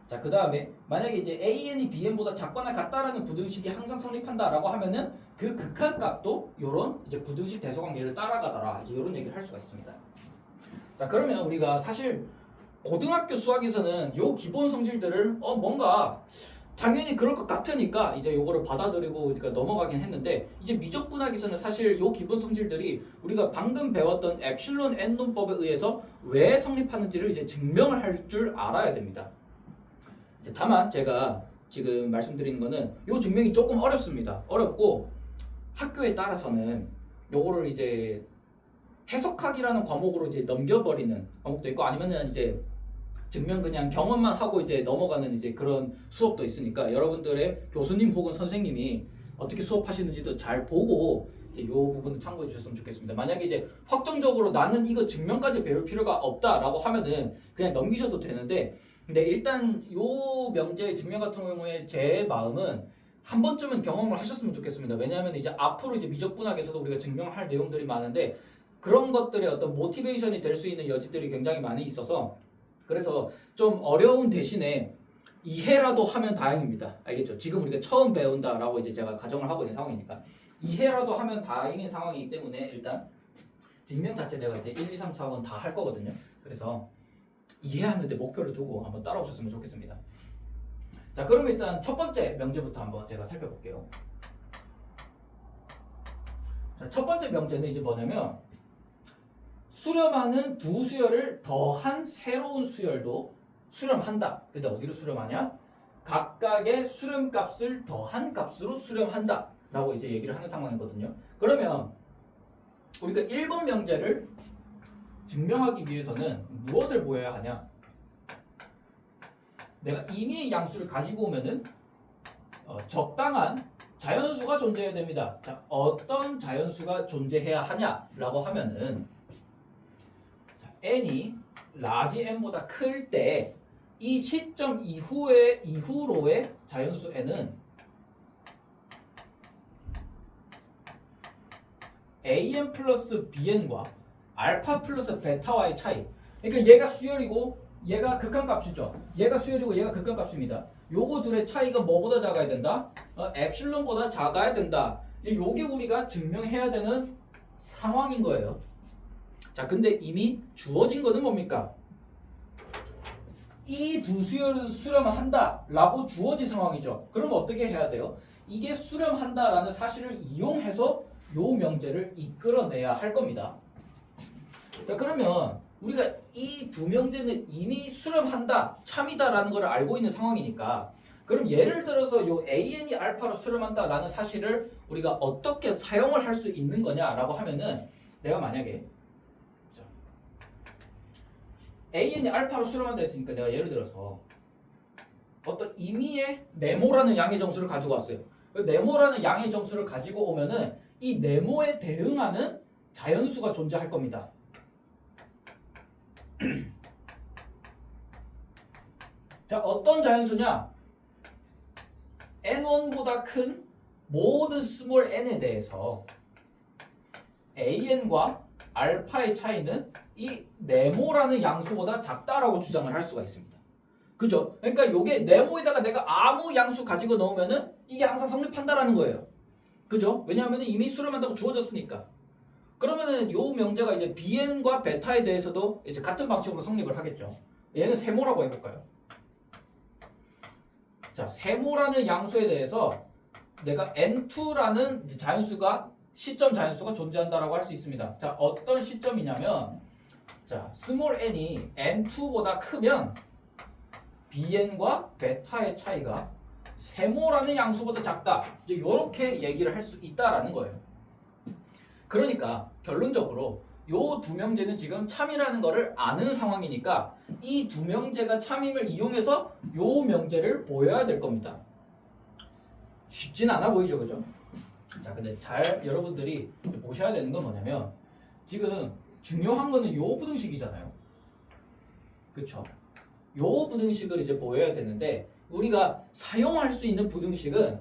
Speaker 1: 자, 그 다음에 만약에 이제 AN이 BN보다 작거나 같다라는 부등식이 항상 성립한다라고 하면은 그 극한 값도 요런 이제 부등식 대소관계를 따라가더라. 이제 요런 얘기를 할 수가 있습니다. 자, 그러면 우리가 사실 고등학교 수학에서는 요 기본 성질들을 뭔가 당연히 그럴 것 같으니까 이제 요거를 받아들이고 그러니까 넘어가긴 했는데 이제 미적분학에서는 사실 요 기본 성질들이 우리가 방금 배웠던 엡실론 N 논법에 의해서 왜 성립하는지를 이제 증명을 할 줄 알아야 됩니다. 다만 제가 지금 말씀드리는 거는 요 증명이 조금 어렵습니다. 어렵고 학교에 따라서는 요거를 이제 해석학이라는 과목으로 이제 넘겨버리는 과목도 있고 아니면은 이제 증명 그냥 경험만 하고 이제 넘어가는 이제 그런 수업도 있으니까 여러분들의 교수님 혹은 선생님이 어떻게 수업하시는지도 잘 보고 이제 요 부분을 참고해 주셨으면 좋겠습니다. 만약에 이제 확정적으로 나는 이거 증명까지 배울 필요가 없다라고 하면은 그냥 넘기셔도 되는데 근데 일단 요 명제의 증명 같은 경우에 제 마음은 한 번쯤은 경험을 하셨으면 좋겠습니다. 왜냐하면 이제 앞으로 이제 미적분학에서도 우리가 증명할 내용들이 많은데 그런 것들의 어떤 모티베이션이 될 수 있는 여지들이 굉장히 많이 있어서 그래서 좀 어려운 대신에 이해라도 하면 다행입니다. 알겠죠? 지금 우리가 처음 배운다라고 이제 제가 가정을 하고 있는 상황이니까 이해라도 하면 다행인 상황이기 때문에 일단 증명 자체 내가 이제 1, 2, 3, 4번 다 할 거거든요. 그래서 이해하는데 목표를 두고 한번 따라오셨으면 좋겠습니다. 자, 그럼 일단 첫 번째 명제부터 한번 제가 살펴볼게요. 자, 첫 번째 명제는 이제 뭐냐면 수렴하는 두 수열을 더한 새로운 수열도 수렴한다. 근데 어디로 수렴하냐? 각각의 수렴값을 더한 값으로 수렴한다 라고 이제 얘기를 하는 상황이거든요. 그러면 우리가 1번 명제를 증명하기 위해서는 무엇을 보여야 하냐? 내가 임의의 양수를 가지고 오면은 적당한 자연수가 존재해야 됩니다. 자, 어떤 자연수가 존재해야 하냐라고 하면은 자, n이 라지 n보다 클 때 이 시점 이후로의 자연수 n은 an 플러스 bn과 알파 플러스 베타와의 차이. 그러니까 얘가 수열이고 얘가 극한값이죠. 얘가 수열이고 얘가 극한값입니다. 요거 둘의 차이가 뭐보다 작아야 된다? 엡실론보다 작아야 된다 요게 우리가 증명해야 되는 상황인 거예요. 자, 근데 이미 주어진 거는 뭡니까? 이 두 수열을 수렴한다 라고 주어진 상황이죠. 그럼 어떻게 해야 돼요? 이게 수렴한다 라는 사실을 이용해서 요 명제를 이끌어내야 할 겁니다. 자, 그러면 우리가 이 두 명제는 이미 수렴한다, 참이다 라는 걸 알고 있는 상황이니까, 그럼 예를 들어서 요 AN이 알파로 수렴한다 라는 사실을 우리가 어떻게 사용을 할 수 있는 거냐라고 하면은, 내가 만약에 AN이 알파로 수렴한다 했으니까 내가 예를 들어서 어떤 임의의 네모라는 양의 정수를 가지고 왔어요. 그 네모라는 양의 정수를 가지고 오면은 이 네모에 대응하는 자연수가 존재할 겁니다. 자, 어떤 자연수냐? n1보다 큰 모든 스몰 n에 대해서 an과 알파의 차이는 이 네모라는 양수보다 작다라고 주장을 할 수가 있습니다. 그죠? 그러니까 요게 네모에다가 내가 아무 양수 가지고 넣으면은 이게 항상 성립한다라는 거예요. 그죠? 왜냐하면 이미 수렴한다고 주어졌으니까. 그러면은 요 명제가 이제 bn과 베타에 대해서도 이제 같은 방식으로 성립을 하겠죠. 얘는 세모라고 해볼까요? 자, 세모라는 양수에 대해서 내가 n2라는 자연수가 시점 자연수가 존재한다라고 할 수 있습니다. 자, 어떤 시점이냐면, 자, 스몰 n이 n2보다 크면 bn과 베타의 차이가 세모라는 양수보다 작다. 이제 이렇게 얘기를 할 수 있다라는 거예요. 그러니까 결론적으로 요 두 명제는 지금 참이라는 거를 아는 상황이니까 이 두 명제가 참임을 이용해서 요 명제를 보여야 될 겁니다. 쉽진 않아 보이죠, 그죠? 자, 근데 잘 여러분들이 보셔야 되는 건 뭐냐면, 지금 중요한 거는 요 부등식이잖아요. 그쵸? 요 부등식을 이제 보여야 되는데, 우리가 사용할 수 있는 부등식은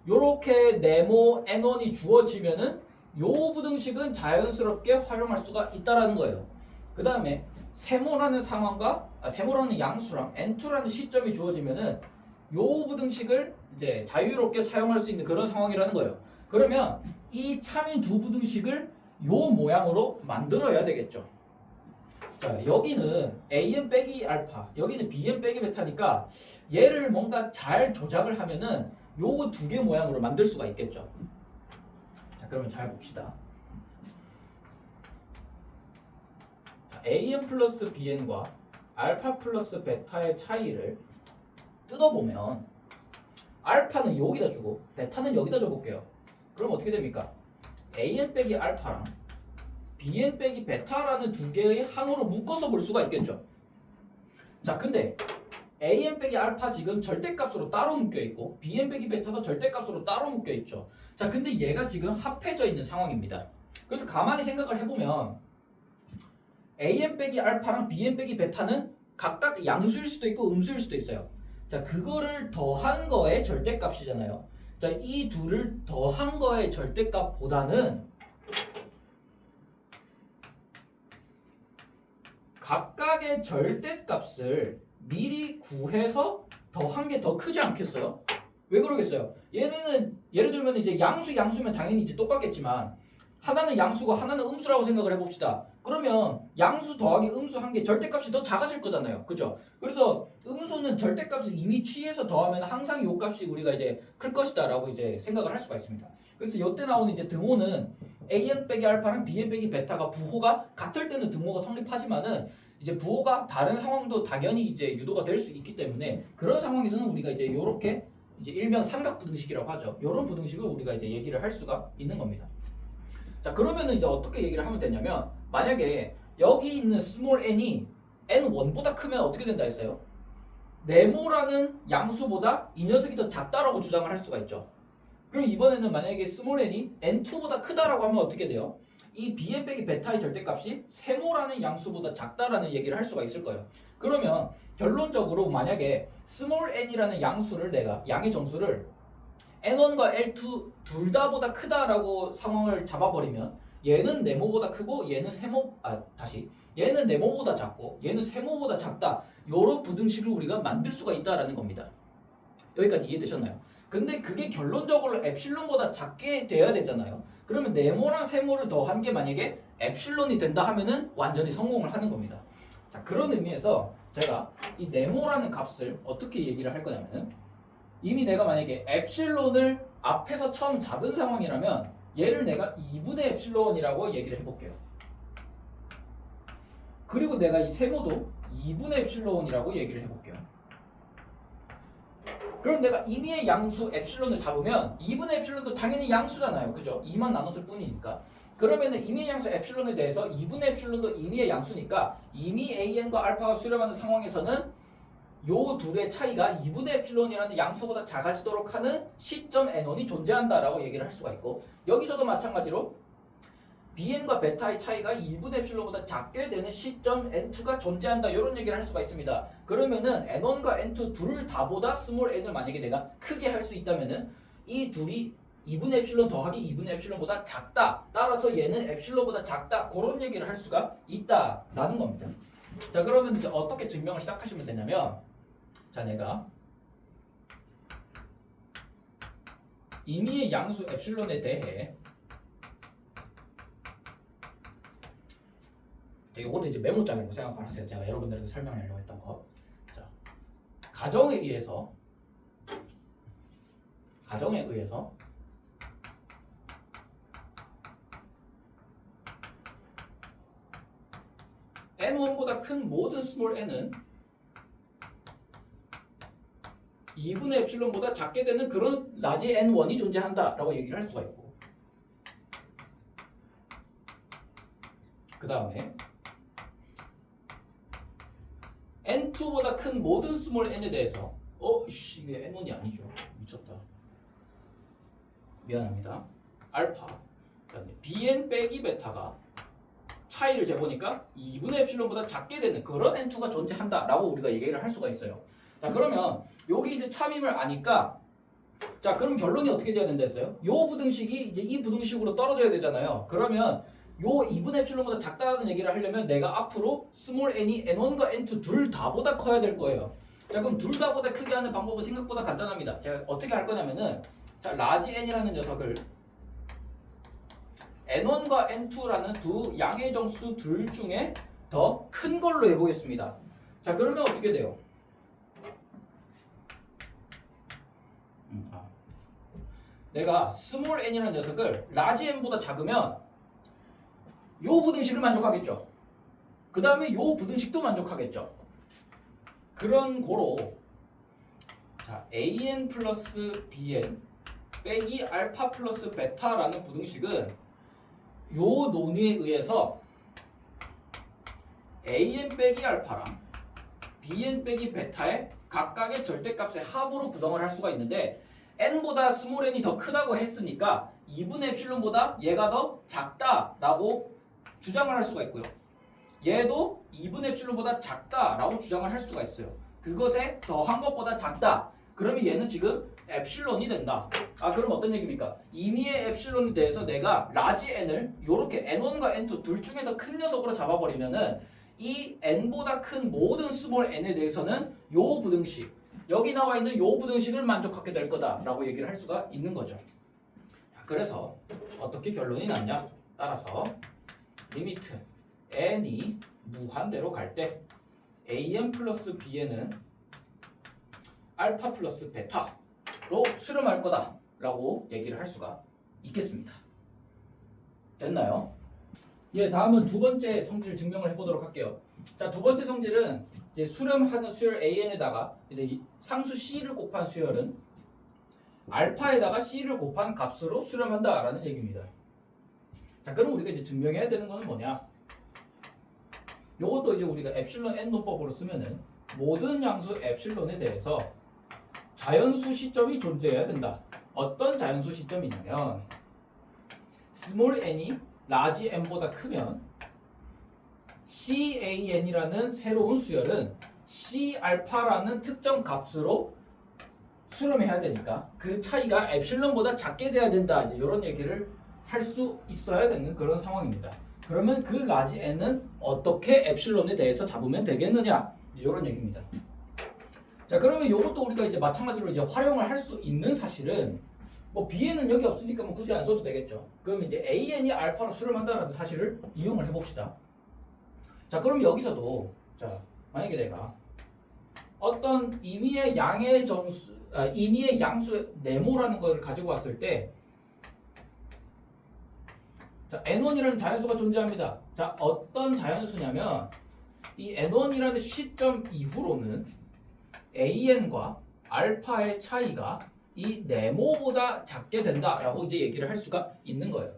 Speaker 1: 요렇게 네모 n1이 주어지면은 요 부등식은 자연스럽게 활용할 수가 있다라는 거예요. 그 다음에 세모라는 상황과 세모라는 양수랑 n2라는 시점이 주어지면은 요 부등식을 이제 자유롭게 사용할 수 있는 그런 상황이라는 거예요. 그러면 이 참인 두 부등식을 요 모양으로 만들어야 되겠죠. 자, 여기는 AN 빼기 알파, 여기는 BN 빼기 베타니까 얘를 뭔가 잘 조작을 하면은 요 두 개 모양으로 만들 수가 있겠죠. 자, 그러면 잘 봅시다. 자, AN 플러스 BN과 알파 플러스 베타의 차이를 뜯어보면 알파는 여기다 주고 베타는 여기다 줘볼게요. 그럼 어떻게 됩니까? AN 빼기 알파랑 BN 빼기 베타라는 두 개의 항으로 묶어서 볼 수가 있겠죠. 자, 근데 AN 빼기 알파 지금 절대값으로 따로 묶여있고 BN 빼기 베타도 절대값으로 따로 묶여있죠. 자, 근데 얘가 지금 합해져 있는 상황입니다. 그래서 가만히 생각을 해보면 AN 빼기 알파랑 BN 빼기 베타는 각각 양수일 수도 있고 음수일 수도 있어요. 자, 그거를 더한 거의 절대값이잖아요. 자, 이 둘을 더한 거의 절대값보다는 각각의 절대값을 미리 구해서 더한 게 더 크지 않겠어요? 왜 그러겠어요? 얘네는 예를 들면 이제 양수면 당연히 이제 똑같겠지만 하나는 양수고 하나는 음수라고 생각을 해봅시다. 그러면 양수 더하기 음수 한 게 절대값이 더 작아질 거잖아요. 그죠? 그래서 음수는 절대값을 이미 취해서 더하면 항상 요 값이 우리가 이제 클 것이다 라고 이제 생각을 할 수가 있습니다. 그래서 이때 나오는 이제 등호는 AN 빼기 알파랑 BN 빼기 베타가 부호가 같을 때는 등호가 성립하지만은 이제 부호가 다른 상황도 당연히 이제 유도가 될 수 있기 때문에 그런 상황에서는 우리가 이제 요렇게 이제 일명 삼각 부등식이라고 하죠. 요런 부등식을 우리가 이제 얘기를 할 수가 있는 겁니다. 자, 그러면은 이제 어떻게 얘기를 하면 되냐면, 만약에 여기 있는 스몰 n이 n1보다 크면 어떻게 된다 했어요? 네모라는 양수보다 이 녀석이 더 작다라고 주장을 할 수가 있죠. 그럼 이번에는 만약에 스몰 n이 n2보다 크다라고 하면 어떻게 돼요? 이 bn 빼기 베타의 절대값이 세모라는 양수보다 작다라는 얘기를 할 수가 있을 거예요. 그러면 결론적으로 만약에 스몰 n이라는 양수를 내가 양의 정수를 n1과 l2 둘 다보다 크다라고 상황을 잡아버리면 얘는 네모보다 크고 얘는 얘는 네모보다 작고 얘는 세모보다 작다, 요런 부등식을 우리가 만들 수가 있다라는 겁니다. 여기까지 이해되셨나요? 근데 그게 결론적으로 엡실론보다 작게 돼야 되잖아요. 그러면 네모랑 세모를 더한 게 만약에 엡실론이 된다 하면은 완전히 성공을 하는 겁니다. 자, 그런 의미에서 제가 이 네모라는 값을 어떻게 얘기를 할 거냐면은 이미 내가 만약에 엡실론을 앞에서 처음 잡은 상황이라면 얘를 내가 2분의 엡실론이라고 얘기를 해볼게요. 그리고 내가 이 세모도 2분의 엡실론이라고 얘기를 해볼게요. 그럼 내가 임의의 양수 엡실론을 잡으면 2분의 엡실론도 당연히 양수잖아요. 그죠? 2만 나눴을 뿐이니까. 그러면은 임의의 양수 엡실론에 대해서 2분의 엡실론도 임의의 양수니까 임의 AN과 알파가 수렴하는 상황에서는 요 둘의 차이가 2분의 엡실론이라는 양수보다 작아지도록 하는 시점 N1이 존재한다라고 얘기를 할 수가 있고, 여기서도 마찬가지로 BN과 베타의 차이가 2분의 엡실론보다 작게 되는 시점 N2가 존재한다, 이런 얘기를 할 수가 있습니다. 그러면은 N1과 N2 둘 다보다 스몰 n을 만약에 내가 크게 할 수 있다면은 이 둘이 2분의 엡실론 더하기 2분의 엡실론보다 작다, 따라서 얘는 엡실론보다 작다, 그런 얘기를 할 수가 있다라는 겁니다. 자, 그러면 이제 어떻게 증명을 시작하시면 되냐면, 자, 내가 임의의 양수 엡실론에 대해, 이거는 이제 메모장이라고 생각하세요. 제가 여러분들한테 설명하려고 했던 거. 자, 가정에 의해서 n1보다 큰 모든 스몰 n은 2분의 엡실론보다 작게 되는 그런 라지 n1이 존재한다라고 얘기를 할 수가 있고, 그 다음에 n2보다 큰 모든 스몰 n에 대해서 이게 n1이 아니죠. 미쳤다. 미안합니다. 알파, 그다음에 bn 빼기 베타가 차이를 재보니까 2분의 엡실론보다 작게 되는 그런 n2가 존재한다라고 우리가 얘기를 할 수가 있어요. 자, 그러면 여기 이제 참임을 아니까, 자, 그럼 결론이 어떻게 돼야 된다 했어요? 요 부등식이 이제 이 부등식으로 떨어져야 되잖아요. 그러면 요 2분의 엡실론보다 작다는 얘기를 하려면 내가 앞으로 스몰 n이 n1과 n2 둘 다보다 커야 될 거예요. 자, 그럼 둘 다보다 크게 하는 방법은 생각보다 간단합니다. 제가 어떻게 할 거냐면은, 자, 라지 n이라는 녀석을 n1과 n2라는 두 양의 정수 둘 중에 더 큰 걸로 해보겠습니다. 자, 그러면 어떻게 돼요? 내가 스몰 n이라는 녀석을 라지 n보다 작으면 요 부등식을 만족하겠죠. 그 다음에 요 부등식도 만족하겠죠. 그런 고로, 자, an 플러스 bn 빼기 알파 플러스 베타라는 부등식은 요 논의에 의해서 an 빼기 알파랑 bn 빼기 베타의 각각의 절대값의 합으로 구성을 할 수가 있는데, n보다 스몰 n이 더 크다고 했으니까 2분의 엡실론보다 얘가 더 작다라고 주장을 할 수가 있고요. 얘도 2분의 엡실론보다 작다라고 주장을 할 수가 있어요. 그것에 더한 것보다 작다. 그러면 얘는 지금 엡실론이 된다. 그럼 어떤 얘기입니까? 임의의 엡실론에 대해서 내가 라지 n을 요렇게 n1과 n2 둘 중에 더 큰 녀석으로 잡아버리면은 이 n보다 큰 모든 스몰 n에 대해서는 요 부등식, 여기 나와 있는 요 부등식을 만족하게 될 거다라고 얘기를 할 수가 있는 거죠. 그래서 어떻게 결론이 났냐? 따라서 리미트 n이 무한대로 갈 때 an 플러스 bn은 알파 플러스 베타로 수렴할 거다라고 얘기를 할 수가 있겠습니다. 됐나요? 예, 다음은 두 번째 성질 증명을 해보도록 할게요. 자, 두 번째 성질은 이제 수렴하는 수열 an에다가 이제 이 상수 c를 곱한 수열은 알파에다가 c를 곱한 값으로 수렴한다라는 얘기입니다. 자, 그럼 우리가 이제 증명해야 되는 거는 뭐냐? 요것도 이제 우리가 엡실론 n 논법으로 쓰면은 모든 양수 엡실론에 대해서 자연수 시점이 존재해야 된다. 어떤 자연수 시점이냐면 스몰 n이 라지 n보다 크면 can이라는 새로운 수열은 c 알파라는 특정 값으로 수렴해야 되니까 그 차이가 엡실론보다 작게 돼야 된다. 이제 이런 얘기를 할 수 있어야 되는 그런 상황입니다. 그러면 그 라지 n은 어떻게 엡실론에 대해서 잡으면 되겠느냐? 이제 이런 얘기입니다. 자, 그러면 이것도 우리가 이제 마찬가지로 이제 활용을 할 수 있는 사실은 뭐 B에는 여기 없으니까 뭐 굳이 안 써도 되겠죠. 그럼 이제 AN이 알파로 수렴한다는 사실을 이용을 해봅시다. 자, 그럼 여기서도 자, 만약에 내가 어떤 임의의 양의 정수, 임의의 양수 네모라는 것을 가지고 왔을 때, 자, N1이라는 자연수가 존재합니다. 자, 어떤 자연수냐면 이 N1이라는 시점 이후로는 AN과 알파의 차이가 이 네모보다 작게 된다라고 이제 얘기를 할 수가 있는 거예요.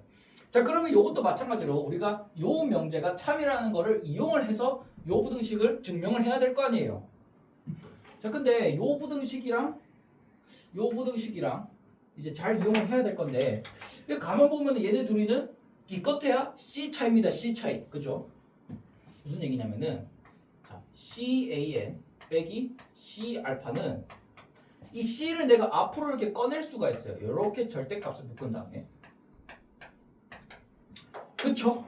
Speaker 1: 자, 그러면 이것도 마찬가지로 우리가 요 명제가 참이라는 거를 이용을 해서 요 부등식을 증명을 해야 될 거 아니에요. 자, 근데 요 부등식이랑 이제 잘 이용을 해야 될 건데, 가만 보면 얘네 둘이는 기껏해야 C 차이입니다. C 차이. 그죠? 무슨 얘기냐면은, 자, CAN 빼기 C 알파는 이 C를 내가 앞으로 이렇게 꺼낼 수가 있어요. 이렇게 절대값을 묶은 다음에. 그쵸?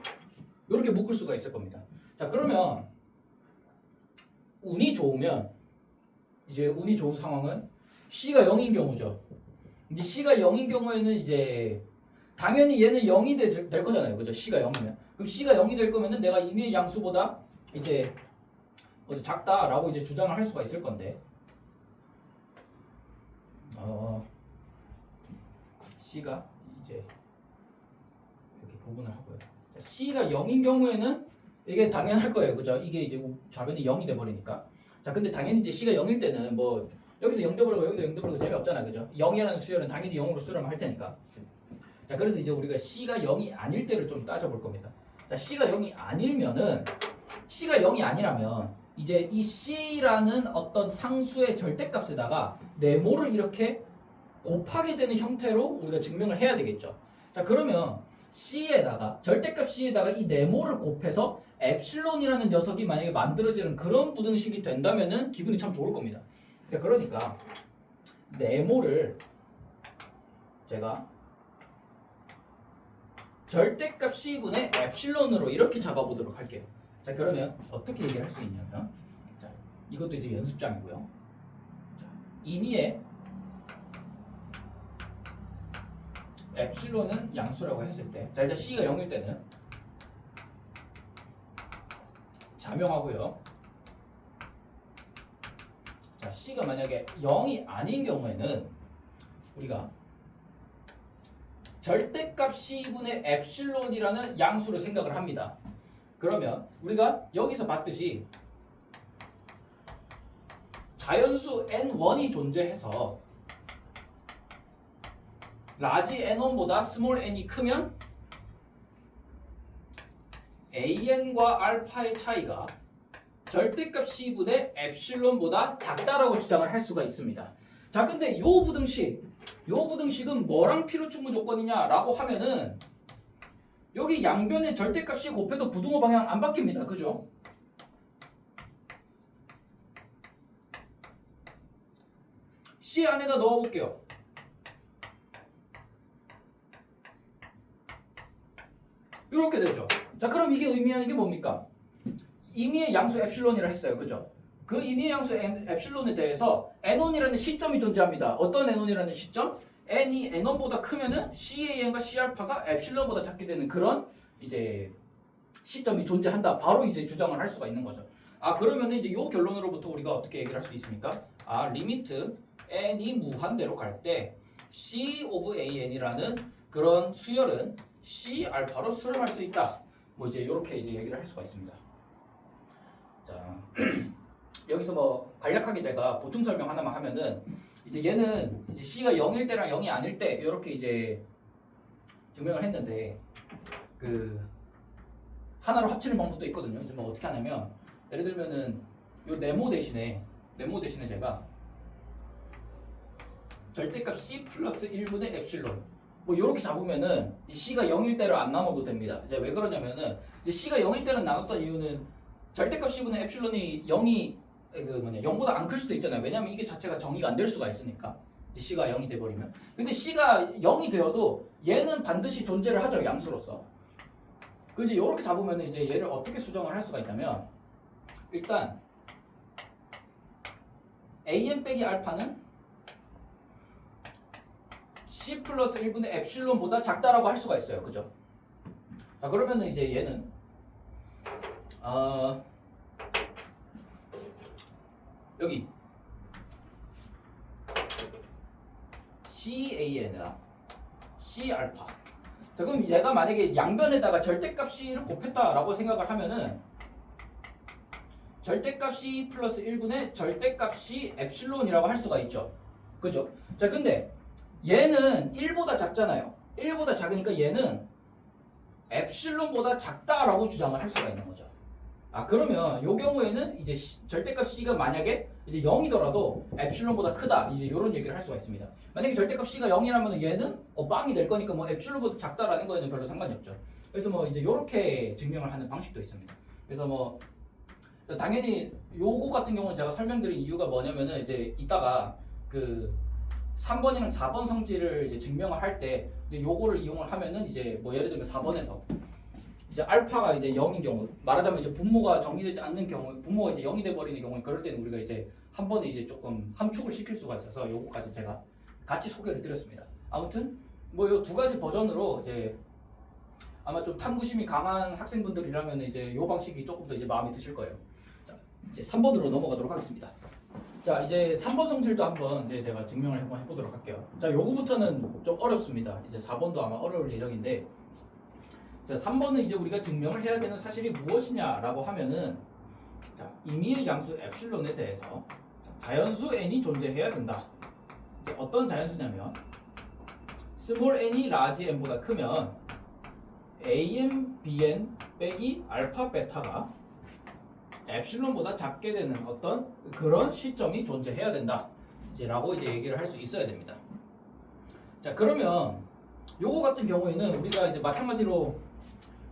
Speaker 1: 이렇게 묶을 수가 있을 겁니다. 자, 그러면 운이 좋은 상황은 C가 0인 경우죠. 이제 C가 0인 경우에는 이제 당연히 얘는 0이 될 거잖아요. 그죠? C가 0이면. 그럼 C가 0이 될 거면은 내가 임의의 양수보다 이제 작다라고 이제 주장을 할 수가 있을 건데, C가 이제 이렇게 구분을 하고요. 자, C가 0인 경우에는 이게 당연할 거예요. 그죠? 이게 이제 좌변이 0이 돼 버리니까. 자, 근데 당연히 이제 C가 0일 때는 뭐 여기도 0 돼버리고 여기도 0 돼버리고 재미없잖아. 그죠? 0이라는 수열은 당연히 0으로 수렴을 할 테니까. 자, 그래서 이제 우리가 C가 0이 아닐 때를 좀 따져볼 겁니다. 자, C가 0이 아니면 이제 이 C라는 어떤 상수의 절대값에다가 네모를 이렇게 곱하게 되는 형태로 우리가 증명을 해야 되겠죠. 자, 그러면 절대값 C에다가 이 네모를 곱해서 엡실론이라는 녀석이 만약에 만들어지는 그런 부등식이 된다면은 기분이 참 좋을 겁니다. 자, 그러니까 네모를 제가 절대값 C분의 엡실론으로 이렇게 잡아보도록 할게요. 자, 그러면 어떻게 얘기를 할 수 있냐면, 자, 이것도 이제 연습장이고요. 자, 임의의 엡실론은 양수라고 했을 때, 자, 일단 C가 0일 때는 자명하고요. 자, C가 만약에 0이 아닌 경우에는 우리가 절대값 C분의 엡실론이라는 양수를 생각을 합니다. 그러면 우리가 여기서 봤듯이 자연수 N1이 존재해서 라지 N1보다 스몰 n이 크면 AN과 알파의 차이가 절대값 C분의 엡실론보다 작다라고 주장을 할 수가 있습니다. 자, 근데 요 부등식은 뭐랑 필요충분 조건이냐라고 하면은 여기 양변의 절대값이 곱해도 부등호 방향 안 바뀝니다. 그죠? C 안에다 넣어볼게요. 이렇게 되죠. 자, 그럼 이게 의미하는 게 뭡니까? 임의의 양수 엡실론이라 했어요. 그죠? 그 임의의 양수 엡실론에 대해서 N1이라는 시점이 존재합니다. 어떤 N1이라는 시점? N이 N1보다 크면은 CAN과 C알파가 엡실론보다 작게 되는 그런 이제 시점이 존재한다. 바로 이제 주장을 할 수가 있는 거죠. 아, 그러면 이제 이 결론으로부터 우리가 어떻게 얘기를 할 수 있습니까? 아, 리미트 N이 무한대로 갈 때 C 오브 AN이라는 그런 수열은 C 알파로 수렴할 수 있다. 뭐 이제 이렇게 이제 얘기를 할 수가 있습니다. 자, 여기서 뭐 간략하게 제가 보충 설명 하나만 하면은 이제 얘는 이제 C가 0일 때랑 0이 아닐 때 이렇게 이제 증명을 했는데 그 하나로 합치는 방법도 있거든요. 이제 뭐 어떻게 하냐면 예를 들면은 요 네모 대신에 제가 절대값 C 플러스 1분의 엡실론 뭐 이렇게 잡으면은 이 C가 0일 때로 안 나눠도 됩니다. 이제 왜 그러냐면은 이제 C가 0일 때는 나눴던 이유는 절대값 C분의 엡실론이 0보다 안 클 수도 있잖아요. 왜냐면 이게 자체가 정의가 안 될 수가 있으니까. 이제 C가 0이 돼버리면. 근데 C가 0이 되어도 얘는 반드시 존재를 하죠. 양수로서. 그 이제 이렇게 잡으면 이제 얘를 어떻게 수정을 할 수가 있냐면 일단 an 빼기 알파는 c 플러스 1분의 엡실론보다 작다라고 할 수가 있어요. 그죠? 자, 그러면은 이제 얘는 여기 CAN이다. C 알파. 자, 그럼 얘가 만약에 양변에다가 절대값 C를 곱했다라고 생각을 하면은 절대값 C 플러스 1분의 절대값 C 엡실론이라고 할 수가 있죠. 그죠? 자, 근데 얘는 1보다 작잖아요. 1보다 작으니까 얘는 엡실론보다 작다라고 주장을 할 수가 있는 거죠. 아, 그러면 이 경우에는 이제 절대값 C가 만약에 이제 0이더라도 엡실론보다 크다, 이제 이런 얘기를 할 수가 있습니다. 만약에 절대값 C가 0이라면 얘는 빵이 될 거니까 뭐 엡실론보다 작다라는 거에는 별로 상관이 없죠. 그래서 뭐 이제 이렇게 증명을 하는 방식도 있습니다. 그래서 뭐 당연히 요거 같은 경우는 제가 설명드린 이유가 뭐냐면은 이제 이따가 그 3번이랑 4번 성질을 이제 증명을 할 때 요거를 이용을 하면은 이제 뭐 예를 들면 4번에서 이제 알파가 이제 0인 경우, 말하자면 이제 분모가 정리되지 않는 경우, 분모가 이제 0이 돼 버리는 경우에 그럴 때는 우리가 이제 한 번에 이제 조금 함축을 시킬 수가 있어서 요거까지 제가 같이 소개를 드렸습니다. 아무튼 뭐 요 두 가지 버전으로 이제 아마 좀 탐구심이 강한 학생분들이라면 이제 요 방식이 조금 더 이제 마음에 드실 거예요. 자, 이제 3번으로 넘어가도록 하겠습니다. 자, 이제 3번 성질도 한번 이제 제가 증명을 한번 해보도록 할게요. 자, 요거부터는 좀 어렵습니다. 이제 4번도 아마 어려울 예정인데, 자, 3번은 이제 우리가 증명을 해야 되는 사실이 무엇이냐라고 하면은, 자, 임의의 양수 엡실론에 대해서 자연수 n이 존재해야 된다. 이제 어떤 자연수냐면, 스몰 n이 라지 n보다 크면 an, bn 빼기 알파 베타가 엡실론보다 작게 되는 어떤 그런 시점이 존재해야 된다. 이제 라고 이제 얘기를 할 수 있어야 됩니다. 자, 그러면 요거 같은 경우에는 우리가 이제 마찬가지로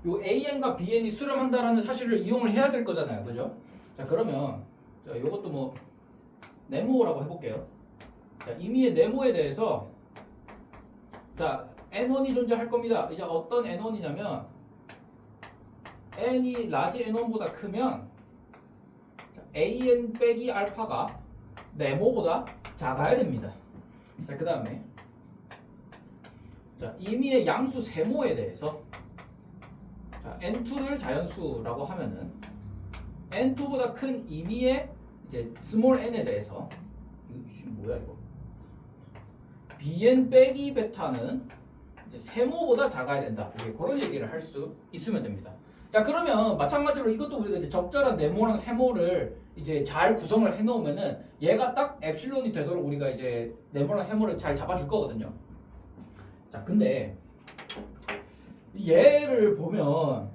Speaker 1: 요 AN과 BN이 수렴한다라는 사실을 이용을 해야 될 거잖아요. 그죠? 자, 그러면 자, 요것도 뭐 네모라고 해볼게요. 자, 임의의 네모에 대해서 자, N1이 존재할 겁니다. 이제 어떤 N1이냐면 N이 라지 N1보다 크면 AN 빼기 알파가 네모보다 작아야 됩니다. 자, 그 다음에 자, 임의의 양수 세모에 대해서 자, N2를 자연수라고 하면은 N2보다 큰 임의의 이제 스몰 n에 대해서 이거 뭐야 이거 BN 빼기 베타는 이제 세모보다 작아야 된다. 이제 그런 얘기를 할 수 있으면 됩니다. 자, 그러면 마찬가지로 이것도 우리가 이제 적절한 네모랑 세모를 이제 잘 구성을 해놓으면은 얘가 딱 엡실론이 되도록 우리가 이제 네모랑 세모를 잘 잡아줄 거거든요. 자, 근데 얘를 보면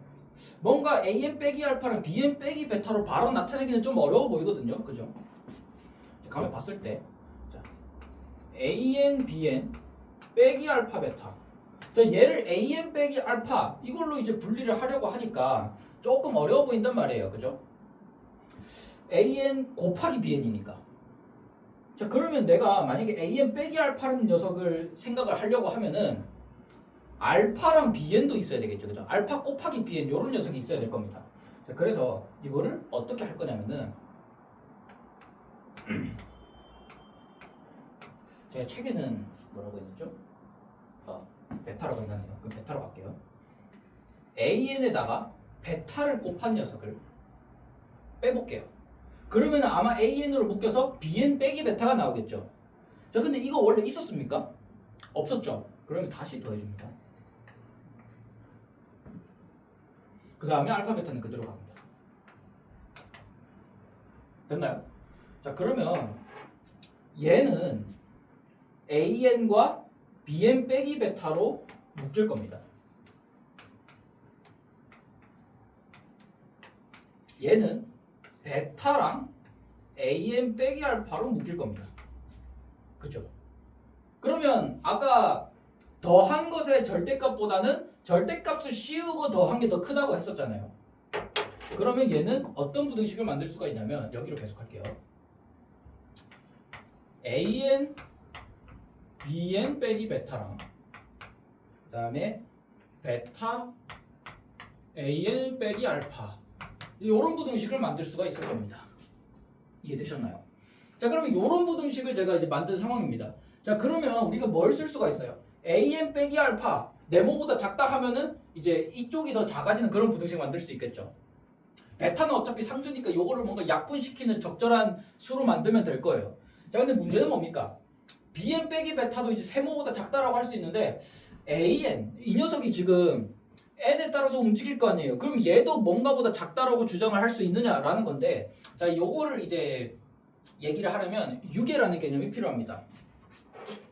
Speaker 1: 뭔가 an 빼기 알파랑 bn 빼기 베타로 바로 나타내기는 좀 어려워 보이거든요. 그죠? 가만 봤을 때 자, an, bn 빼기 알파 베타. 자, 얘를 an 빼기 알파 이걸로 이제 분리를 하려고 하니까 조금 어려워 보인단 말이에요. 그죠? an 곱하기 bn이니까. 자, 그러면 내가 만약에 an 빼기 알파라는 녀석을 생각을 하려고 하면은 알파랑 bn도 있어야 되겠죠. 그죠? 알파 곱하기 bn 이런 녀석이 있어야 될 겁니다. 자, 그래서 이거를 어떻게 할 거냐면은 제가 책에는 뭐라고 했죠? 베타라고 했나요? 그럼 베타로 갈게요. an에다가 베타를 곱한 녀석을 빼볼게요. 그러면 아마 an으로 묶여서 bn 빼기 베타가 나오겠죠. 자, 근데 이거 원래 있었습니까? 없었죠. 그러면 다시 더해줍니다. 그 다음에 알파 베타는 그대로 갑니다. 됐나요? 자, 그러면 얘는 an과 bn 빼기 베타로 묶일 겁니다. 얘는 베타랑 an 빼기 알파로 묶일 겁니다. 그죠? 그러면 아까 더한 것의 절대값보다는 절대값을 씌우고 더한 게 더 크다고 했었잖아요. 그러면 얘는 어떤 부등식을 만들 수가 있냐면 여기로 계속 할게요. an, bn 빼기 베타랑 그 다음에 베타 an 빼기 알파 이런 부등식을 만들 수가 있을 겁니다. 이해되셨나요? 자, 그러면 이런 부등식을 제가 이제 만든 상황입니다. 자, 그러면 우리가 뭘 쓸 수가 있어요? an 빼기 알파 네모보다 작다 하면은 이제 이쪽이 더 작아지는 그런 부등식 만들 수 있겠죠. 베타는 어차피 상수니까 요거를 뭔가 약분시키는 적절한 수로 만들면 될 거예요. 자, 근데 문제는 뭡니까? bn 빼기 베타도 이제 세모보다 작다라고 할 수 있는데 an 이 녀석이 지금 n에 따라서 움직일 거 아니에요. 그럼 얘도 뭔가보다 작다라고 주장을 할 수 있느냐라는 건데, 자, 요거를 이제 얘기를 하려면 유계라는 개념이 필요합니다.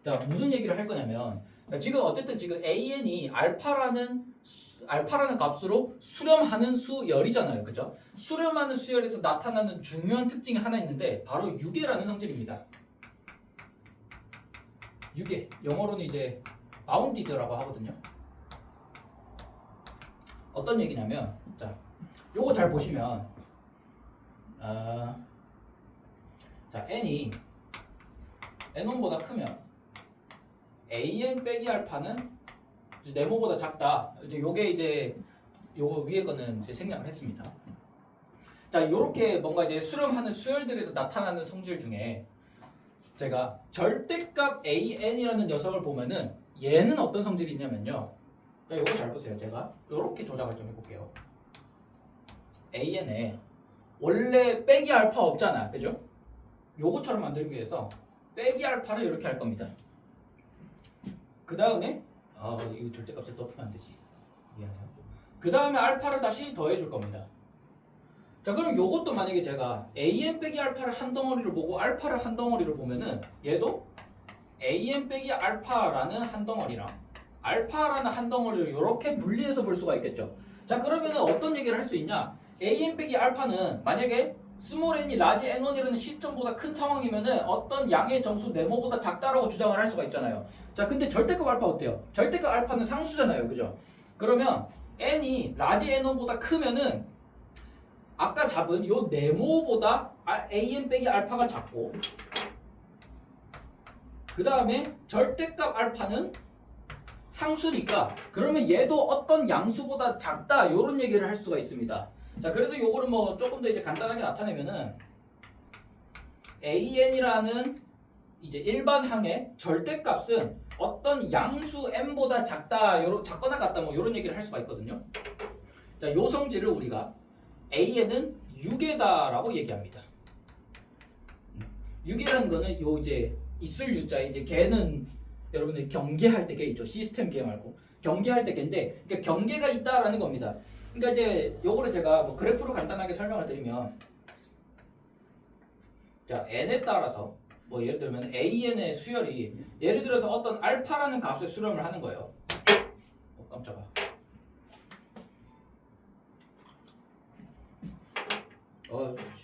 Speaker 1: 자, 무슨 얘기를 할 거냐면, 지금 어쨌든 지금 an이 알파라는 값으로 수렴하는 수열이잖아요, 그죠? 수렴하는 수열에서 나타나는 중요한 특징이 하나 있는데 바로 유계라는 성질입니다. 유계, 영어로는 이제 바운디드라고 하거든요. 어떤 얘기냐면, 자, 요거 잘 보시면, 자, n이 n1보다 크면 an 빼기 알파는 이제 네모보다 작다. 이제 요게 이제 요거 위에 거는 이제 생략을 했습니다. 자, 요렇게 뭔가 이제 수렴하는 수열들에서 나타나는 성질 중에 제가 절대값 an이라는 녀석을 보면은 얘는 어떤 성질이 있냐면요. 자, 요거 잘 보세요. 제가 요렇게 조작을 좀 해볼게요. an에 원래 빼기 알파 없잖아, 그죠? 요거처럼 만들기 위해서 빼기 알파를 이렇게 할 겁니다. 그 다음에 이거 절대값을 덮으면 안 되지. 미안해요. 그 다음에 알파를 다시 더해줄 겁니다. 자, 그럼 요것도 만약에 제가 an 빼기 알파를 한 덩어리를 보고 알파를 한 덩어리를 보면은 얘도 an 빼기 알파라는 한 덩어리랑 알파라는 한 덩어리를 이렇게 분리해서 볼 수가 있겠죠. 자, 그러면은 어떤 얘기를 할 수 있냐? an 빼기 알파는 만약에 스몰 n이 라지 n1이라는 시점보다 큰 상황이면은 어떤 양의 정수 네모보다 작다라고 주장을 할 수가 있잖아요. 자, 근데 절대값 알파 어때요? 절대값 알파는 상수잖아요, 그죠? 그러면 n이 라지 n1보다 크면은 아까 잡은 요 네모보다 an 빼기 알파가 작고, 그 다음에 절대값 알파는 상수니까 그러면 얘도 어떤 양수보다 작다, 요런 얘기를 할 수가 있습니다. 자, 그래서 요거를 뭐 조금 더 이제 간단하게 나타내면은 an이라는 이제 일반항의 절대값은 어떤 양수 m보다 작다, 작거나 같다, 뭐 요런 얘기를 할 수가 있거든요. 자, 요 성질을 우리가 an은 유계다라고 얘기합니다. 유계라는 거는 요 이제 있을 유자, 이제 걔는 여러분들 경계할 때 걔 있죠. 시스템 계 말고 경계할 때 걔인데, 그러니까 경계가 있다라는 겁니다. 그러니까 이제 요거를 제가 뭐 그래프로 간단하게 설명을 드리면, 자, n에 따라서 뭐 예를 들면 an의 수열이 예를 들어서 어떤 알파라는 값에 수렴을 하는 거예요. 깜짝아.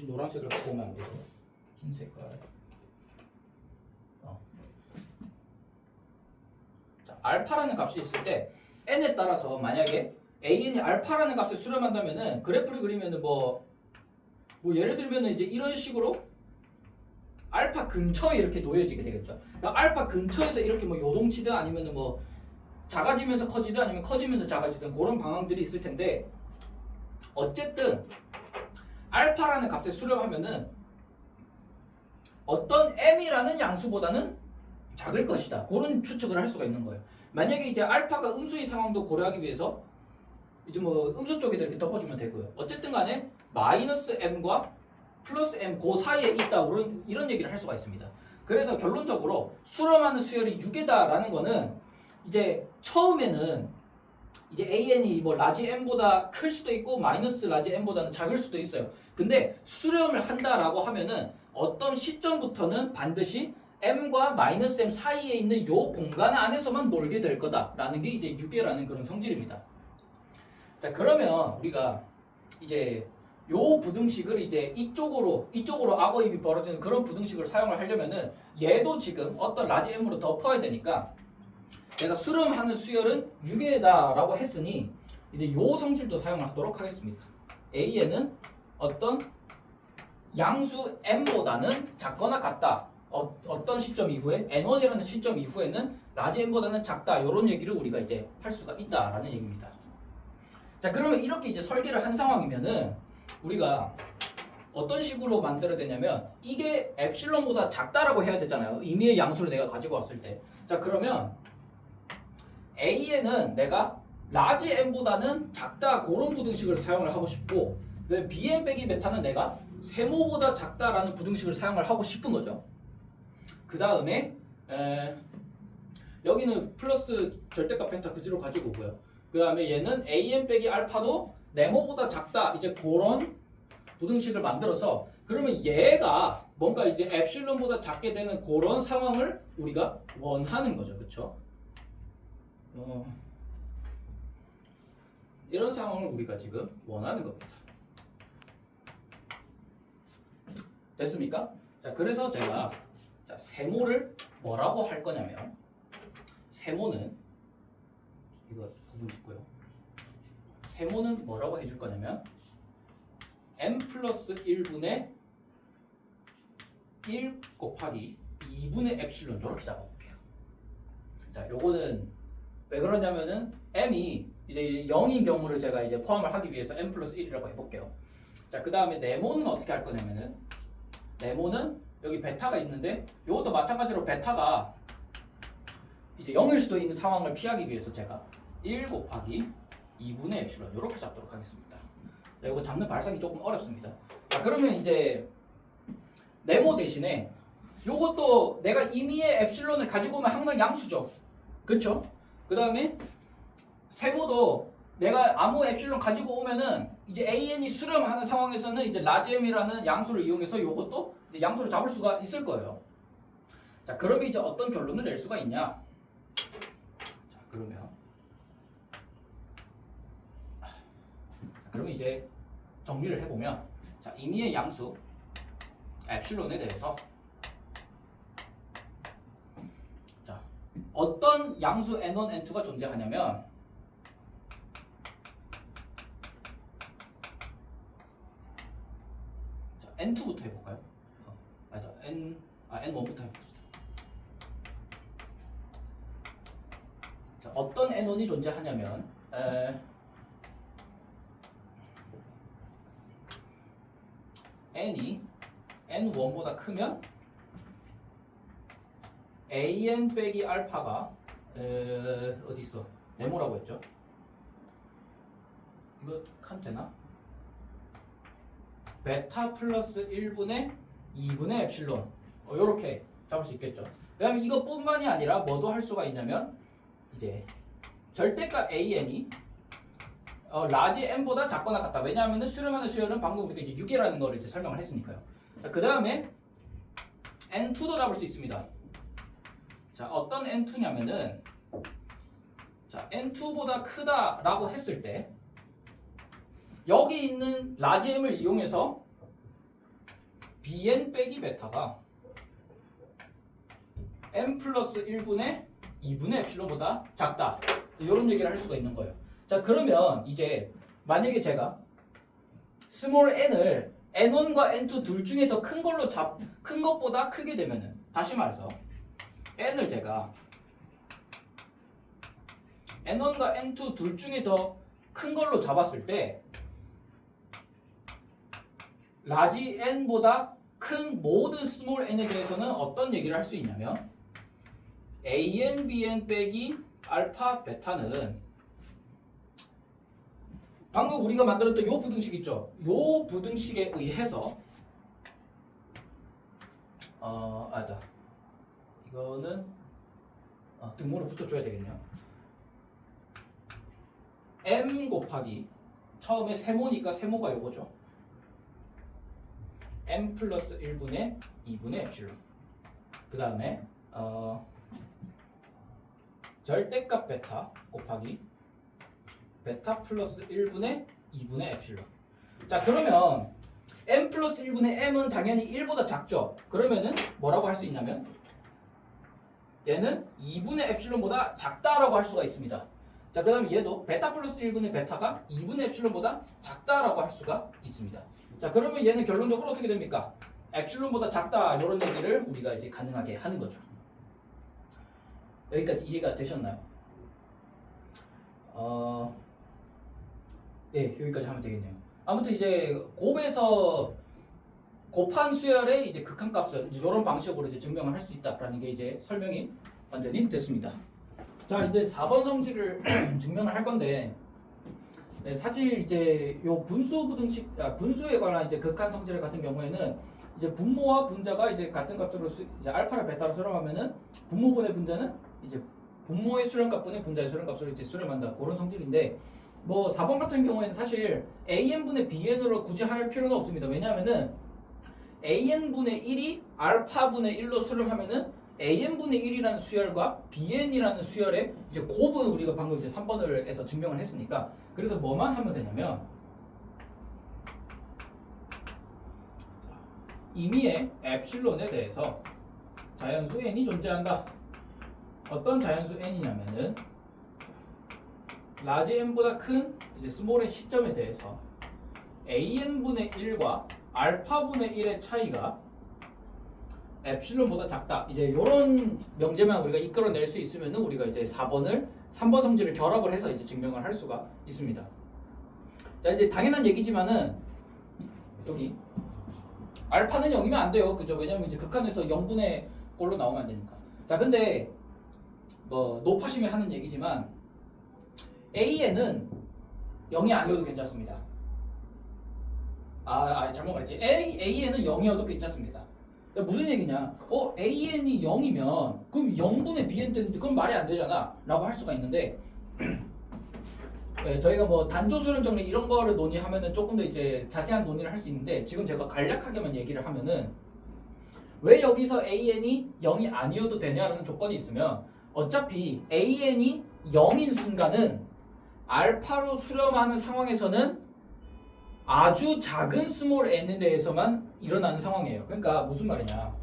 Speaker 1: 노란색을 보면 안 되죠. 흰 색깔. 자, 알파라는 값이 있을 때 n에 따라서 만약에 an이 알파라는 값에 수렴한다면은 그래프를 그리면은 뭐 예를 들면은 이제 이런 식으로 알파 근처에 이렇게 놓여지게 되겠죠. 그러니까 알파 근처에서 이렇게 뭐 요동치든 아니면은 뭐 작아지면서 커지든 아니면 커지면서 작아지든 그런 방향들이 있을 텐데, 어쨌든 알파라는 값에 수렴하면은 어떤 m이라는 양수보다는 작을 것이다, 그런 추측을 할 수가 있는 거예요. 만약에 이제 알파가 음수의 상황도 고려하기 위해서 이제 뭐 음수 쪽에다 이렇게 덮어주면 되고요. 어쨌든 간에 마이너스 m과 플러스 m 그 사이에 있다, 이런 얘기를 할 수가 있습니다. 그래서 결론적으로 수렴하는 수열이 6이다라는 거는 이제 처음에는 이제 an이 뭐 라지 m보다 클 수도 있고 마이너스 라지 m보다는 작을 수도 있어요. 근데 수렴을 한다라고 하면은 어떤 시점부터는 반드시 m과 마이너스 m 사이에 있는 요 공간 안에서만 놀게 될 거다라는 게 이제 유계라는 그런 성질입니다. 자, 그러면 우리가 이제 요 부등식을 이제 이쪽으로 악어입이 벌어지는 그런 부등식을 사용을 하려면은 얘도 지금 어떤 라지 m으로 덮어야 되니까 제가 수렴하는 수열은 유계다라고 했으니 이제 요 성질도 사용하도록 하겠습니다. an은 어떤 양수 m보다는 작거나 같다. 어떤 시점 이후에 n1이라는 시점 이후에는 라지 m보다는 작다, 요런 얘기를 우리가 이제 할 수가 있다라는 얘기입니다. 자, 그러면 이렇게 이제 설계를 한 상황이면은 우리가 어떤 식으로 만들어야 되냐면 이게 엡실론보다 작다라고 해야 되잖아요. 임의의 양수를 내가 가지고 왔을 때. 자 그러면 A에는 내가 라지 n보다는 작다 그런 부등식을 사용을 하고 싶고 Bn 빼기 베타는 내가 세모보다 작다라는 부등식을 사용을 하고 싶은 거죠. 그 다음에 여기는 플러스 절대값 베타 그대로 가지고 오고요. 그 다음에 얘는 an 빼기 알파도 네모보다 작다 이제 그런 부등식을 만들어서 그러면 얘가 뭔가 이제 엡실론보다 작게 되는 그런 상황을 우리가 원하는 거죠. 그쵸? 이런 상황을 우리가 지금 원하는 겁니다. 됐습니까? 자, 그래서 제가 세모를 뭐라고 할 거냐면 세모는 이거 부분 짓고요. 세모는 뭐라고 해줄 거냐면 n 플러스 1분의 1 곱하기 2분의 엡실론 이렇게 잡아볼게요. 자, 요거는 왜 그러냐면은 m이 이제 0인 경우를 제가 이제 포함을 하기 위해서 n 플러스 1이라고 해볼게요. 자, 그 다음에 네모는 어떻게 할 거냐면은 네모는 여기 베타가 있는데 이것도 마찬가지로 베타가 이제 0일 수도 있는 상황을 피하기 위해서 제가 1 곱하기 2분의 엡실론 이렇게 잡도록 하겠습니다. 자, 이거 잡는 발상이 조금 어렵습니다. 자, 그러면 이제 네모 대신에 요것도 내가 임의의 엡실론을 가지고 오면 항상 양수죠. 그쵸? 그 다음에 세모도 내가 아무 엡실론 가지고 오면은 이제 an이 수렴하는 상황에서는 이제 라지 m이라는 양수를 이용해서 요것도 이제 양수를 잡을 수가 있을 거예요. 자, 그러면 이제 어떤 결론을 낼 수가 있냐? 자, 그러면 이제 정리를 해보면 자, 임의의 양수 엡실론에 대해서 자, 어떤 양수 n1, n2가 존재하냐면 자, n2부터 해볼까요? 아니다, n1부터 해봅시다. 자, 어떤 n1이 존재하냐면 n이 n1보다 크면 an 빼기 알파가 어디 있어? 네모라고 했죠? 이거 칸 되나? 베타 플러스 1분의 2분의 엡실론 요렇게 잡을 수 있겠죠. 그다음에 이것뿐만이 아니라 뭐도 할 수가 있냐면 이제 절대값 an이 라지 n보다 작거나 같다. 왜냐하면 수렴하는 수열은 방금 우리가 이제 6이라는 걸 이제 설명을 했으니까요. 그 다음에 n2도 잡을 수 있습니다. 자, 어떤 n2냐면은 자, n2보다 크다라고 했을 때 여기 있는 라지 m을 이용해서 bn 빼기 베타가 n 플러스 1분의 2분의 엡실론보다 작다. 이런 얘기를 할 수가 있는 거예요. 자, 그러면 이제 만약에 제가 스몰 n을 n1과 n2 둘 중에 더 큰 걸로 큰 것보다 크게 되면은 다시 말해서 n을 제가 n1과 n2 둘 중에 더 큰 걸로 잡았을 때 라지 n보다 큰 모든 스몰 n에 대해서는 어떤 얘기를 할 수 있냐면 an, bn 빼기 알파, 베타는 방금 우리가 만들었던 요 부등식 있죠? 요 부등식에 의해서 아니다. 이거는 등모를 붙여줘야 되겠네요. m 곱하기 처음에 세모니까 세모가 요거죠. m 플러스 1분의 2분의 엡실론. 그 다음에 절대값 베타 곱하기 베타 플러스 1분의 2분의 엡실론. 자, 그러면 m 플러스 1분의 m은 당연히 1보다 작죠. 그러면은 뭐라고 할 수 있냐면 얘는 2분의 엡실론보다 작다라고 할 수가 있습니다. 자, 그 다음에 얘도 베타 플러스 1분의 베타가 2분의 엡실론보다 작다라고 할 수가 있습니다. 자, 그러면 얘는 결론적으로 어떻게 됩니까? 엡실론보다 작다 이런 얘기를 우리가 이제 가능하게 하는 거죠. 여기까지 이해가 되셨나요? 예, 여기까지 하면 되겠네요. 아무튼 이제 곱에서 곱한 수열의 이제 극한값을 이런 방식으로 이제 증명을 할 수 있다라는 게 이제 설명이 완전히 됐습니다. 자, 이제 4번 성질을 증명을 할 건데, 네, 사실 이제 요 분수에 관한 이제 극한 성질 같은 경우에는 이제 분모와 분자가 이제 같은 값으로 이제 알파를 베타로 수렴하면은 분모분의 분자는 이제 분모의 수렴값분의 분자의 수렴값으로 이제 수렴한다, 그런 성질인데, 뭐 4번 같은 경우에는 사실 AN분의 BN으로 굳이 할 필요는 없습니다. 왜냐하면은 AN분의 1이 알파분의 1로 수렴하면은 AN분의 1이라는 수열과 BN이라는 수열의 이제 곱은 우리가 방금 이제 3번을 해서 증명을 했으니까, 그래서 뭐만 하면 되냐면 임의의 엡실론에 대해서 자연수 n이 존재한다. 어떤 자연수 n이냐면은 라지 n보다 큰 이제 스몰 n 시점에 대해서 AN분의 1과 알파분의 1의 차이가 엡실론보다 작다. 이제 이런 명제만 우리가 이끌어낼 수 있으면 우리가 이제 3번 성질을 결합을 해서 이제 증명을 할 수가 있습니다. 자, 이제 당연한 얘기지만은 여기 알파는 0이면 안 돼요. 그죠? 왜냐면 이제 극한에서 0분의 꼴로 나오면 안 되니까. 자, 근데 뭐 높아심이 하는 얘기지만 AN은 0이 아니어도 괜찮습니다. 잘못 말했지. AN은 0이어도 괜찮습니다. 그러니까 무슨 얘기냐? AN이 0이면 그럼 0분의 BN 때문에 그럼 말이 안 되잖아 라고 할 수가 있는데, 네, 저희가 뭐 단조수렴 정리 이런 거를 논의하면은 조금 더 이제 자세한 논의를 할 수 있는데, 지금 제가 간략하게만 얘기를 하면은 왜 여기서 AN이 0이 아니어도 되냐라는 조건이 있으면, 어차피 AN이 0인 순간은 알파로 수렴하는 상황에서는 아주 작은 스몰 n에 대해서만 일어나는 상황이에요. 그러니까 무슨 말이냐?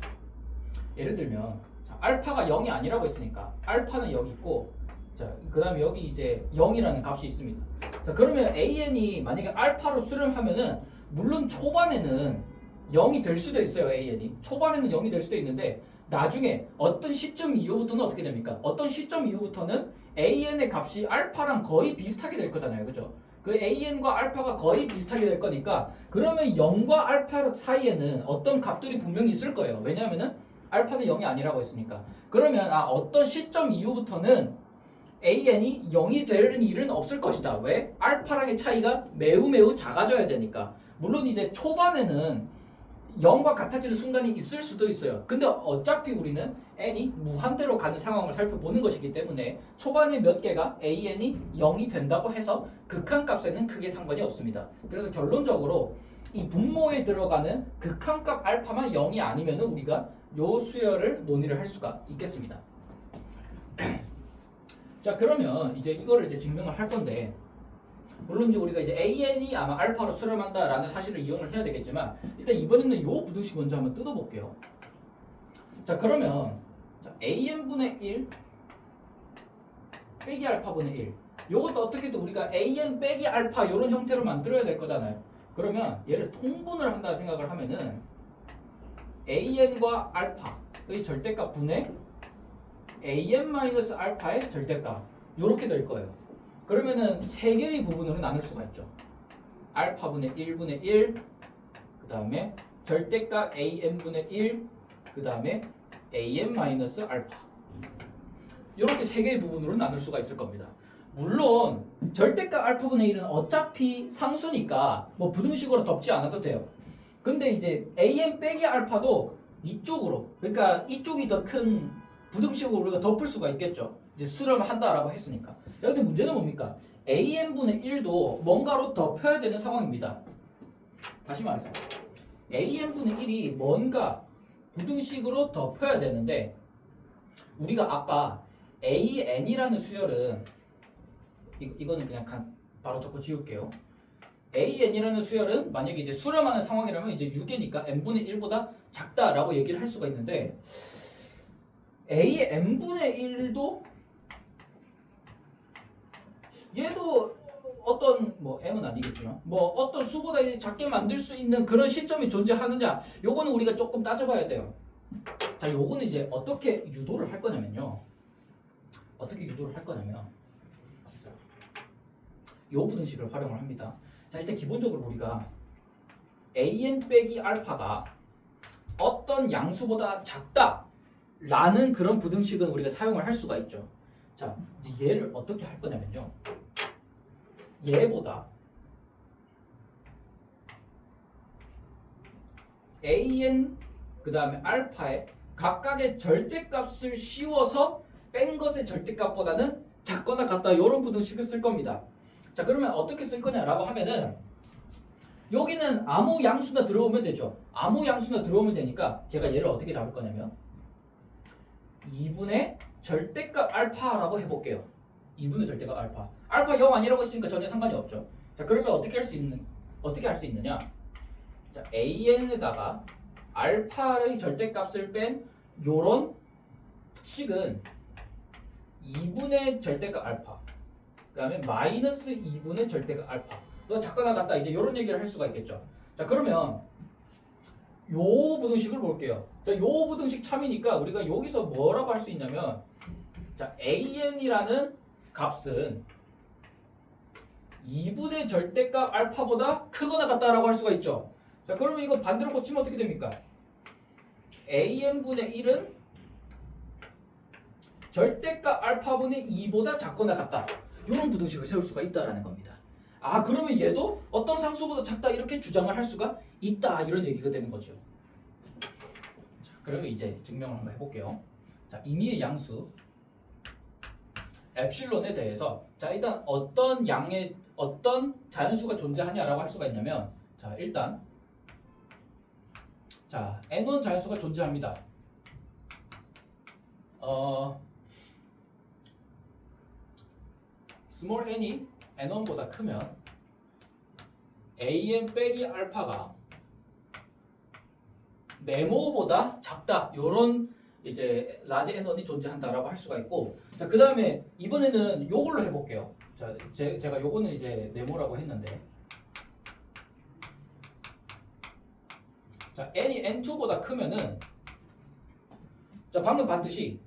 Speaker 1: 예를 들면 알파가 0이 아니라고 했으니까 알파는 여기 있고, 자, 그다음에 여기 이제 0이라는 값이 있습니다. 자, 그러면 AN이 만약에 알파로 수렴하면은 물론 초반에는 0이 될 수도 있어요. AN이 초반에는 0이 될 수도 있는데, 나중에 어떤 시점 이후부터는 어떻게 됩니까? 어떤 시점 이후부터는 AN의 값이 알파랑 거의 비슷하게 될 거잖아요. 그죠? 그 AN과 알파가 거의 비슷하게 될 거니까, 그러면 0과 알파 사이에는 어떤 값들이 분명히 있을 거예요. 왜냐하면은 알파는 0이 아니라고 했으니까. 그러면 어떤 시점 이후부터는 AN이 0이 되는 일은 없을 것이다. 왜? 알파랑의 차이가 매우 작아져야 되니까. 물론 이제 초반에는 0과 같아지는 순간이 있을 수도 있어요. 근데 어차피 우리는 n이 무한대로 가는 상황을 살펴보는 것이기 때문에 초반에 몇 개가 AN이 0이 된다고 해서 극한값에는 크게 상관이 없습니다. 그래서 결론적으로 이 분모에 들어가는 극한값 알파만 0이 아니면 우리가 요 수열을 논의를 할 수가 있겠습니다. 자, 그러면 이제 이거를 이제 증명을 할 건데, 물론 이제 우리가 이제 AN이 아마 알파로 수렴한다라는 사실을 이용을 해야 되겠지만, 일단 이번에는 요 부등식 먼저 한번 뜯어볼게요. 자, 그러면 AN분의 1 빼기 알파분의 1, 요것도 어떻게든 우리가 AN 빼기 알파 요런 형태로 만들어야 될 거잖아요. 그러면 얘를 통분을 한다 생각을 하면은 AN과 알파의 절대값 분의 AN-알파의 절대값, 요렇게 될 거예요. 그러면은 세 개의 부분으로 나눌 수가 있죠. 알파분의 1분의 1, 그 다음에 절대값 AN분의 1, 그 다음에 AN-알파. 이렇게 세 개의 부분으로 나눌 수가 있을 겁니다. 물론 절대값 알파분의 1은 어차피 상수니까 뭐 부등식으로 덮지 않아도 돼요. 근데 이제 AN 빼기 알파도 이쪽으로, 그러니까 이쪽이 더 큰 부등식으로 우리가 덮을 수가 있겠죠. 이제 수렴을 한다라고 했으니까. 근데 문제는 뭡니까? AN분의 1도 뭔가로 덮여야 되는 상황입니다. 다시 말해서 AN분의 1이 뭔가 부등식으로 덮여야 되는데, 우리가 아까 AN이라는 수열은 이거는 그냥 바로 적고 지울게요. AN이라는 수열은 만약에 이제 수렴하는 상황이라면 이제 6이니까 n분의 1보다 작다라고 얘기를 할 수가 있는데, AN분의 1도 얘도 어떤 뭐 m은 아니겠지만 뭐 어떤 수보다 작게 만들 수 있는 그런 시점이 존재하느냐, 요거는 우리가 조금 따져봐야 돼요. 자, 요거는 이제 어떻게 유도를 할 거냐면요. 요 부등식을 활용을 합니다. 자, 일단 기본적으로 우리가 AN 빼기 알파가 어떤 양수보다 작다라는 그런 부등식은 우리가 사용을 할 수가 있죠. 자, 이제 얘를 어떻게 할 거냐면요. 얘보다 an 그 다음에 알파의 각각의 절대값을 씌워서 뺀 것의 절대값보다는 작거나 같다 이런 부등식을 쓸 겁니다. 자, 그러면 어떻게 쓸 거냐라고 하면은 여기는 아무 양수나 들어오면 되죠. 아무 양수나 들어오면 되니까 제가 얘를 어떻게 잡을 거냐면 2분의 절대값 알파라고 해볼게요. 2분의 절대값 알파. 알파 0 아니라고 했으니까 전혀 상관이 없죠. 자, 그러면 어떻게 할 수 있느냐? 자, an에다가 알파의 절대값을 뺀 요런 식은 2분의 절대값 알파. 그 다음에 마이너스 2분의 절대값 알파. 너 작거나 같다 이제 이런 얘기를 할 수가 있겠죠. 자, 그러면 요 부등식을 볼게요. 자, 요 부등식 참이니까 우리가 여기서 뭐라고 할 수 있냐면 자, an이라는 값은 2분의 절대값 알파보다 크거나 같다라고 할 수가 있죠. 자, 그러면 이거 반대로 고치면 어떻게 됩니까? an분의 1은 절대값 알파분의 2보다 작거나 같다. 이런 부등식을 세울 수가 있다라는 겁니다. 아, 그러면 얘도 어떤 상수보다 작다 이렇게 주장을 할 수가 있다 이런 얘기가 되는 거죠. 자, 그러면 이제 증명을 한번 해볼게요. 자, 임의의 양수 엡실론에 대해서 자, 일단 어떤 양의 어떤 자연수가 존재하냐라고 할 수가 있냐면 자, 일단 자, n1 자연수가 존재합니다. 스몰 n이 n1보다 크면 an 빼기 알파가 네모보다 작다. 요런 이제 라지 n1이 존재한다라고 할 수가 있고, 자, 그 다음에 이번에는 요걸로 해볼게요. 자, 제가 요거는 이제 네모라고 했는데, 자, n이 n2보다 크면은, 자, 방금 봤듯이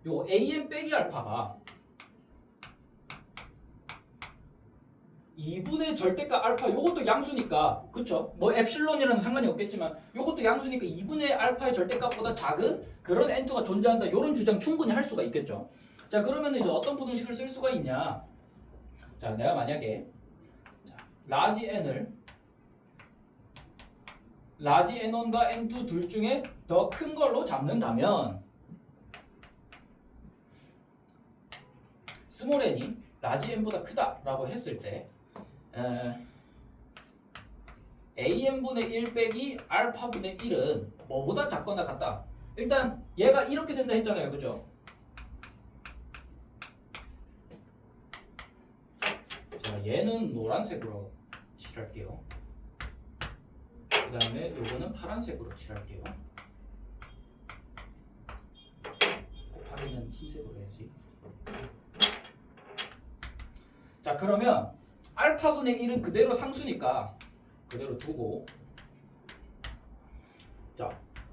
Speaker 1: 요 an 빼기 알파가 2분의 절대값 알파, 요것도 양수니까, 그쵸? 뭐 엡실론이라는 상관이 없겠지만 요것도 양수니까 2분의 알파의 절대값보다 작은 그런 n2가 존재한다, 요런 주장 충분히 할 수가 있겠죠. 자, 그러면 이제 어떤 부등식을 쓸 수가 있냐? 자, 내가 만약에 라지 n을 라지 n1과 n2 둘 중에 더 큰 걸로 잡는다면 스몰 n이 라지 n보다 크다라고 했을 때 an분의 1 빼기 알파분의 1은 뭐보다 작거나 같다. 일단 얘가 이렇게 된다 했잖아요, 그죠? 자, 얘는 노란색으로 칠할게요. 그 다음에 요거는 파란색으로 칠할게요. 곱하기는 흰색으로 해야지. 자, 그러면 알파분의 1은 그대로 상수니까 그대로 두고, 자,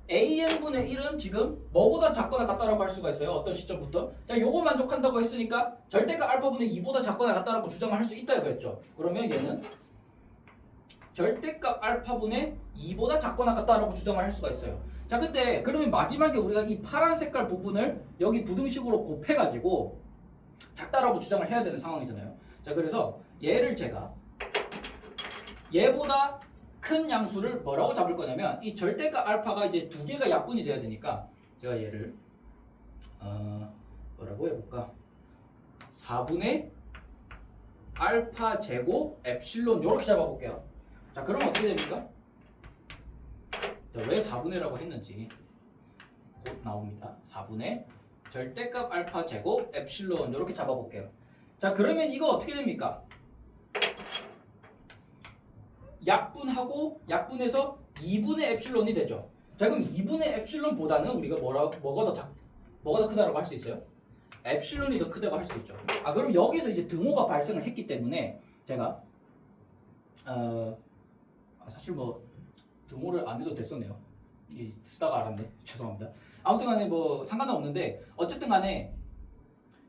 Speaker 1: an분의 1은 지금 뭐보다 작거나 같다라고 할 수가 있어요. 어떤 시점부터? 자, 요거 만족한다고 했으니까 절대값 알파분의 2보다 작거나 같다라고 주장을 할 수 있다고 했죠. 그러면 얘는 절대값 알파분의 2보다 작거나 같다라고 주장을 할 수가 있어요. 자, 근데 그러면 마지막에 우리가 이 파란 색깔 부분을 여기 부등식으로 곱해가지고 작다라고 주장을 해야 되는 상황이잖아요. 자, 그래서 얘를 제가 얘보다 큰 양수를 뭐라고 잡을 거냐면 이 절대값 알파가 이제 두 개가 약분이 돼야 되니까 제가 얘를 뭐라고 해볼까? 4분의 알파 제곱 엡실론 이렇게 잡아볼게요. 자, 그럼 어떻게 됩니까? 자, 왜 4분의라고 했는지 곧 나옵니다. 4분의 절대값 알파 제곱 엡실론 이렇게 잡아볼게요. 자, 그러면 이거 어떻게 됩니까? 약분하고 약분해서 2분의 엡실론이 되죠. 자, 그럼 2분의 엡실론보다는 우리가 뭐가 더 크다라고 할 수 있어요? 엡실론이 더 크다고 할 수 있죠. 아, 그럼 여기서 이제 등호가 발생을 했기 때문에 제가 사실 뭐 등호를 안 해도 됐었네요. 쓰다가 알았네. 죄송합니다. 아무튼 간에 뭐 상관은 없는데 어쨌든 간에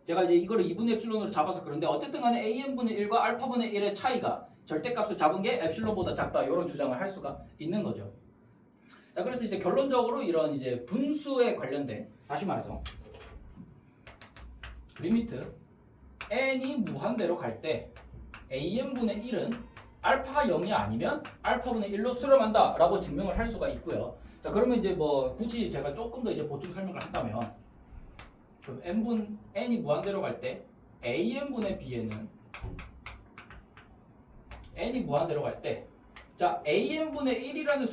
Speaker 1: 제가 이제 이거를 2분의 엡실론으로 잡아서 그런데 어쨌든 간에 an분의 1과 알파분의 1의 차이가 절대값을 잡은 게 엡실론보다 작다 이런 주장을 할 수가 있는 거죠. 자, 그래서 이제 결론적으로 이런 이제 분수에 관련된, 다시 말해서 리미트 n이 무한대로 갈 때 an분의 1은 알파가 0이 아니면 알파분의 1로 수렴한다 라고 증명을 할 수가 있고요. 자, 그러면 이제 뭐 굳이 제가 조금 더 이제 보충 설명을 한다면, 그럼 n이 무한대로 갈 때 an분의 bn은 n이 무한대로 갈 때, 자, an분의 1이라는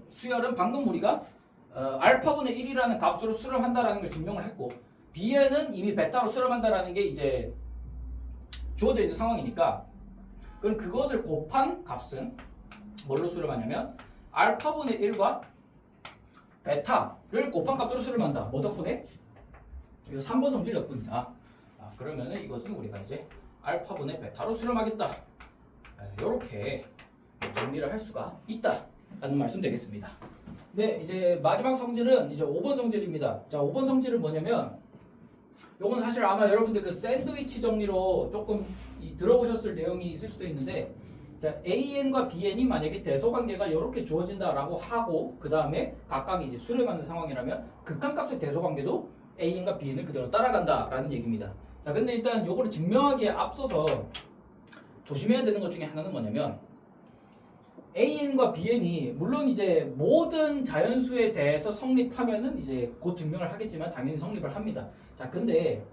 Speaker 1: 수열은 방금 우리가 알파분의 1이라는 값으로 수렴한다라는 걸 증명을 했고, bn은 이미 베타로 수렴한다라는 게 이제 주어져 있는 상황이니까, 그럼 그것을 곱한 값은 뭘로 수렴하냐면 알파분의 1과 베타를 곱한 값으로 수렴한다. 뭐 덕분에? 이거 3번 성질 덕분이다. 그러면은 이것은 우리가 이제 알파분의 베타로 수렴하겠다. 이렇게 정리를 할 수가 있다 라는 말씀 되겠습니다. 네, 이제 마지막 성질은 이제 5번 성질입니다. 자, 5번 성질은 뭐냐면, 요건 사실 아마 여러분들 그 샌드위치 정리로 조금 들어보셨을 내용이 있을 수도 있는데, 자, AN과 BN이 만약에 대소관계가 이렇게 주어진다라고 하고 그 다음에 각각 이제 수렴하는 상황이라면 극한값의 대소관계도 AN과 BN을 그대로 따라간다라는 얘기입니다. 자, 근데 일단 요거를 증명하기에 앞서서 조심해야 되는 것 중에 하나는 뭐냐면, AN과 BN이 물론 이제 모든 자연수에 대해서 성립하면은 이제 곧 증명을 하겠지만 당연히 성립을 합니다. 자, 근데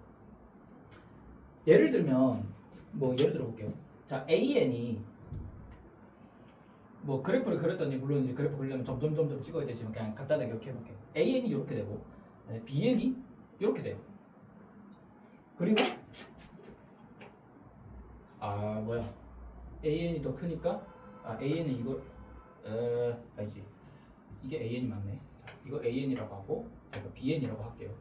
Speaker 1: 예를 들면 뭐 예를 들어 볼게요. 자, AN이 뭐 그래프를 그렸더니, 물론 이제 그래프 그리려면 점점 찍어야 되지만 그냥 간단하게 이렇게 해볼게요. AN이 이렇게 되고 BN이 이렇게 돼요. 그리고 AN이 더 크니까 AN은 이거 아니지, 이게 AN이 맞네. 자, 이거 AN이라고 하고 제가 BN이라고 할게요.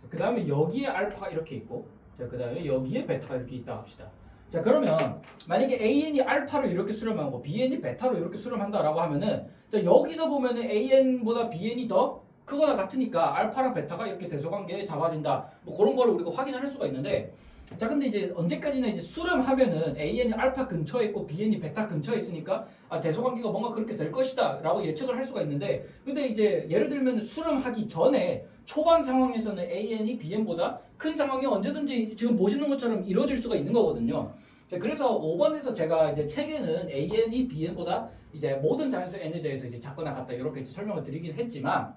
Speaker 1: 그 다음에 여기에 알파가 이렇게 있고, 자, 그 다음에 여기에 베타가 이렇게 있다 합시다. 자, 그러면 만약에 AN이 알파로 이렇게 수렴하고 BN이 베타로 이렇게 수렴한다라고 하면은, 자, 여기서 보면은 AN보다 BN이 더 크거나 같으니까 알파랑 베타가 이렇게 대소관계에 잡아진다. 뭐 그런 거를 우리가 확인을 할 수가 있는데, 자, 근데 이제 언제까지나 이제 수렴하면은 AN이 알파 근처에 있고 BN이 베타 근처에 있으니까 대소관계가 뭔가 그렇게 될 것이다 라고 예측을 할 수가 있는데, 근데 이제 예를 들면 수렴하기 전에 초반 상황에서는 AN이 BN보다 큰 상황이 언제든지 지금 보시는 것처럼 이루어질 수가 있는 거거든요. 자, 그래서 5번에서 제가 이제 책에는 AN이 BN보다 이제 모든 자연수 N에 대해서 이제 작거나 같다 이렇게 이제 설명을 드리긴 했지만,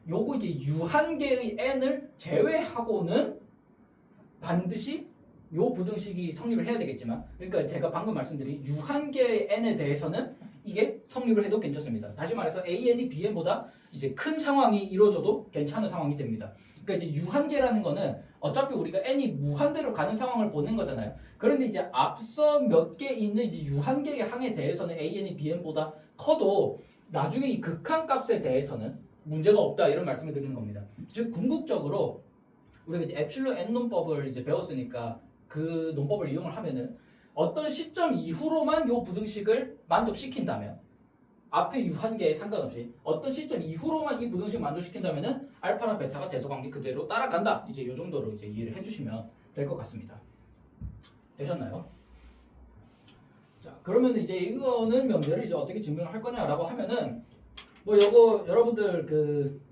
Speaker 1: 요거 이제 유한계의 N을 제외하고는 반드시 요 부등식이 성립을 해야 되겠지만, 그러니까 제가 방금 말씀드린 유한계의 n에 대해서는 이게 성립을 해도 괜찮습니다. 다시 말해서 AN이 BN보다 이제 큰 상황이 이루어져도 괜찮은 상황이 됩니다. 그러니까 이제 유한계라는 거는 어차피 우리가 n이 무한대로 가는 상황을 보는 거잖아요. 그런데 이제 앞서 몇 개 있는 이제 유한계의 항에 대해서는 AN이 BN보다 커도 나중에 이 극한값에 대해서는 문제가 없다, 이런 말씀을 드리는 겁니다. 즉 궁극적으로 우리가 이제 엡실론 N 논법을 이제 배웠으니까 그 논법을 이용을 하면은 어떤 시점 이후로만 요 부등식을 만족시킨다면, 앞에 유한계에 상관없이 어떤 시점 이후로만 이 부등식 만족시킨다면은 알파랑 베타가 대소관계 그대로 따라간다. 이제 요 정도로 이제 이해를 해주시면 될 것 같습니다. 되셨나요? 자, 그러면 이제 이거는 명제를 이제 어떻게 증명을 할 거냐라고 하면은, 뭐 요거 여러분들 그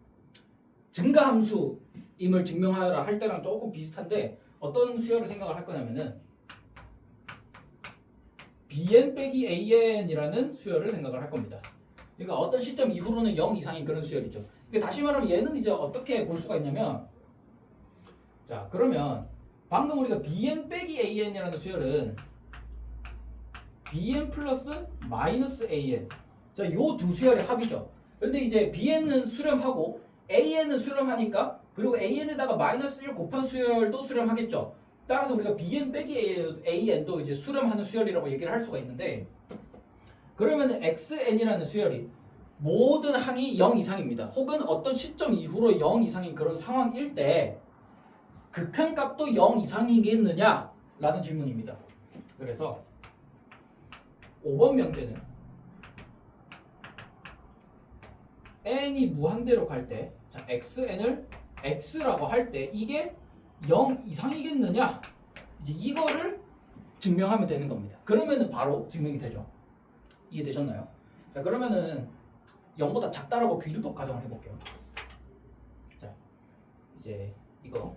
Speaker 1: 증가함수임을 증명하라 할 때랑 조금 비슷한데, 어떤 수열을 생각을 할 거냐면은 bn 빼기 an이라는 수열을 생각을 할 겁니다. 그러니까 어떤 시점 이후로는 0 이상인 그런 수열이죠. 그러니까 다시 말하면 얘는 이제 어떻게 볼 수가 있냐면, 자, 그러면 방금 우리가 bn 빼기 an이라는 수열은 bn 플러스 마이너스 an, 자, 요 두 수열의 합이죠. 근데 이제 bn은 수렴하고 an은 수렴하니까, 그리고 an에다가 마이너스 1 곱한 수열도 수렴하겠죠. 따라서 우리가 bn 빼기 an도 이제 수렴하는 수열이라고 얘기를 할 수가 있는데, 그러면 xn이라는 수열이 모든 항이 0 이상입니다. 혹은 어떤 시점 이후로 0 이상인 그런 상황일 때 극한값도 0 이상이겠느냐 라는 질문입니다. 그래서 5번 명제는 n이 무한대로 갈 때, 자, xn을 x라고 할 때 이게 0 이상이겠느냐, 이제 이거를 증명하면 되는 겁니다. 그러면은 바로 증명이 되죠. 이해되셨나요? 자, 그러면은 0보다 작다라고 귀를 가정을 해볼게요. 자, 이제 이거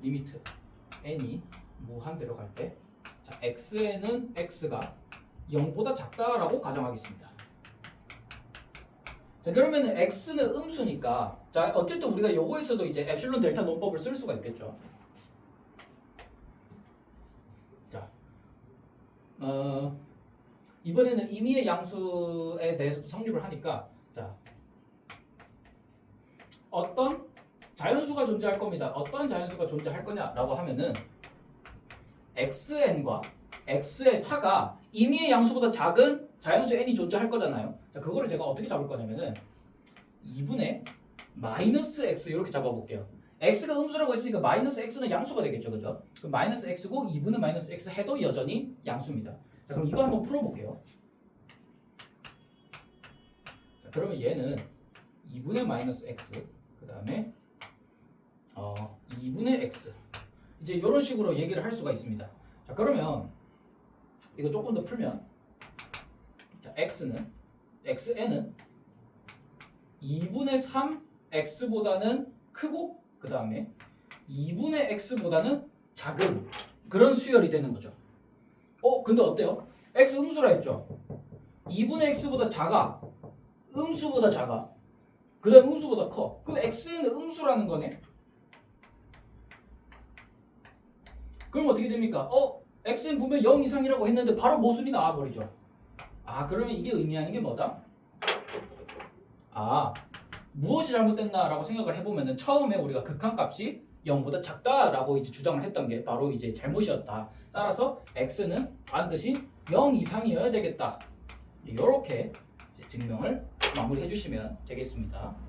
Speaker 1: 리미트 n이 무한대로 갈 때, 자, x에는 x가 0보다 작다라고 가정하겠습니다. 자, 그러면은 x는 음수니까, 자, 어쨌든 우리가 요거에서도 이제 엡실론 델타 논법을 쓸 수가 있겠죠. 자, 이번에는 임의의 양수에 대해서도 성립을 하니까, 자, 어떤 자연수가 존재할 겁니다. 어떤 자연수가 존재할 거냐라고 하면은 xn과 x의 차가 임의의 양수보다 작은 자연수 n이 존재할 거잖아요. 자, 그거를 제가 어떻게 잡을 거냐면은 2분의 마이너스 x 이렇게 잡아볼게요. x가 음수라고 했으니까 마이너스 x는 양수가 되겠죠, 그죠? 그럼 마이너스 x고 2분의 마이너스 x 해도 여전히 양수입니다. 자, 그럼 이거 한번 풀어볼게요. 자, 그러면 얘는 2분의 마이너스 x 그 다음에 2분의 x 이제 이런 식으로 얘기를 할 수가 있습니다. 자, 그러면 이거 조금 더 풀면, 자, xn은 2분의 3 x보다는 크고 그 다음에 2분의 x보다는 작은 그런 수열이 되는 거죠. 근데 어때요? x 음수라 했죠. 2분의 x보다 작아, 음수보다 작아, 그 다음 음수보다 커. 그럼 x는 음수라는 거네. 그럼 어떻게 됩니까? x는 분명 0 이상이라고 했는데 바로 모순이 나와버리죠. 그러면 이게 의미하는 게 뭐다? 무엇이 잘못됐나라고 생각을 해보면은 처음에 우리가 극한값이 0보다 작다라고 이제 주장을 했던 게 바로 이제 잘못이었다. 따라서 x는 반드시 0 이상이어야 되겠다. 이렇게 증명을 마무리해 주시면 되겠습니다.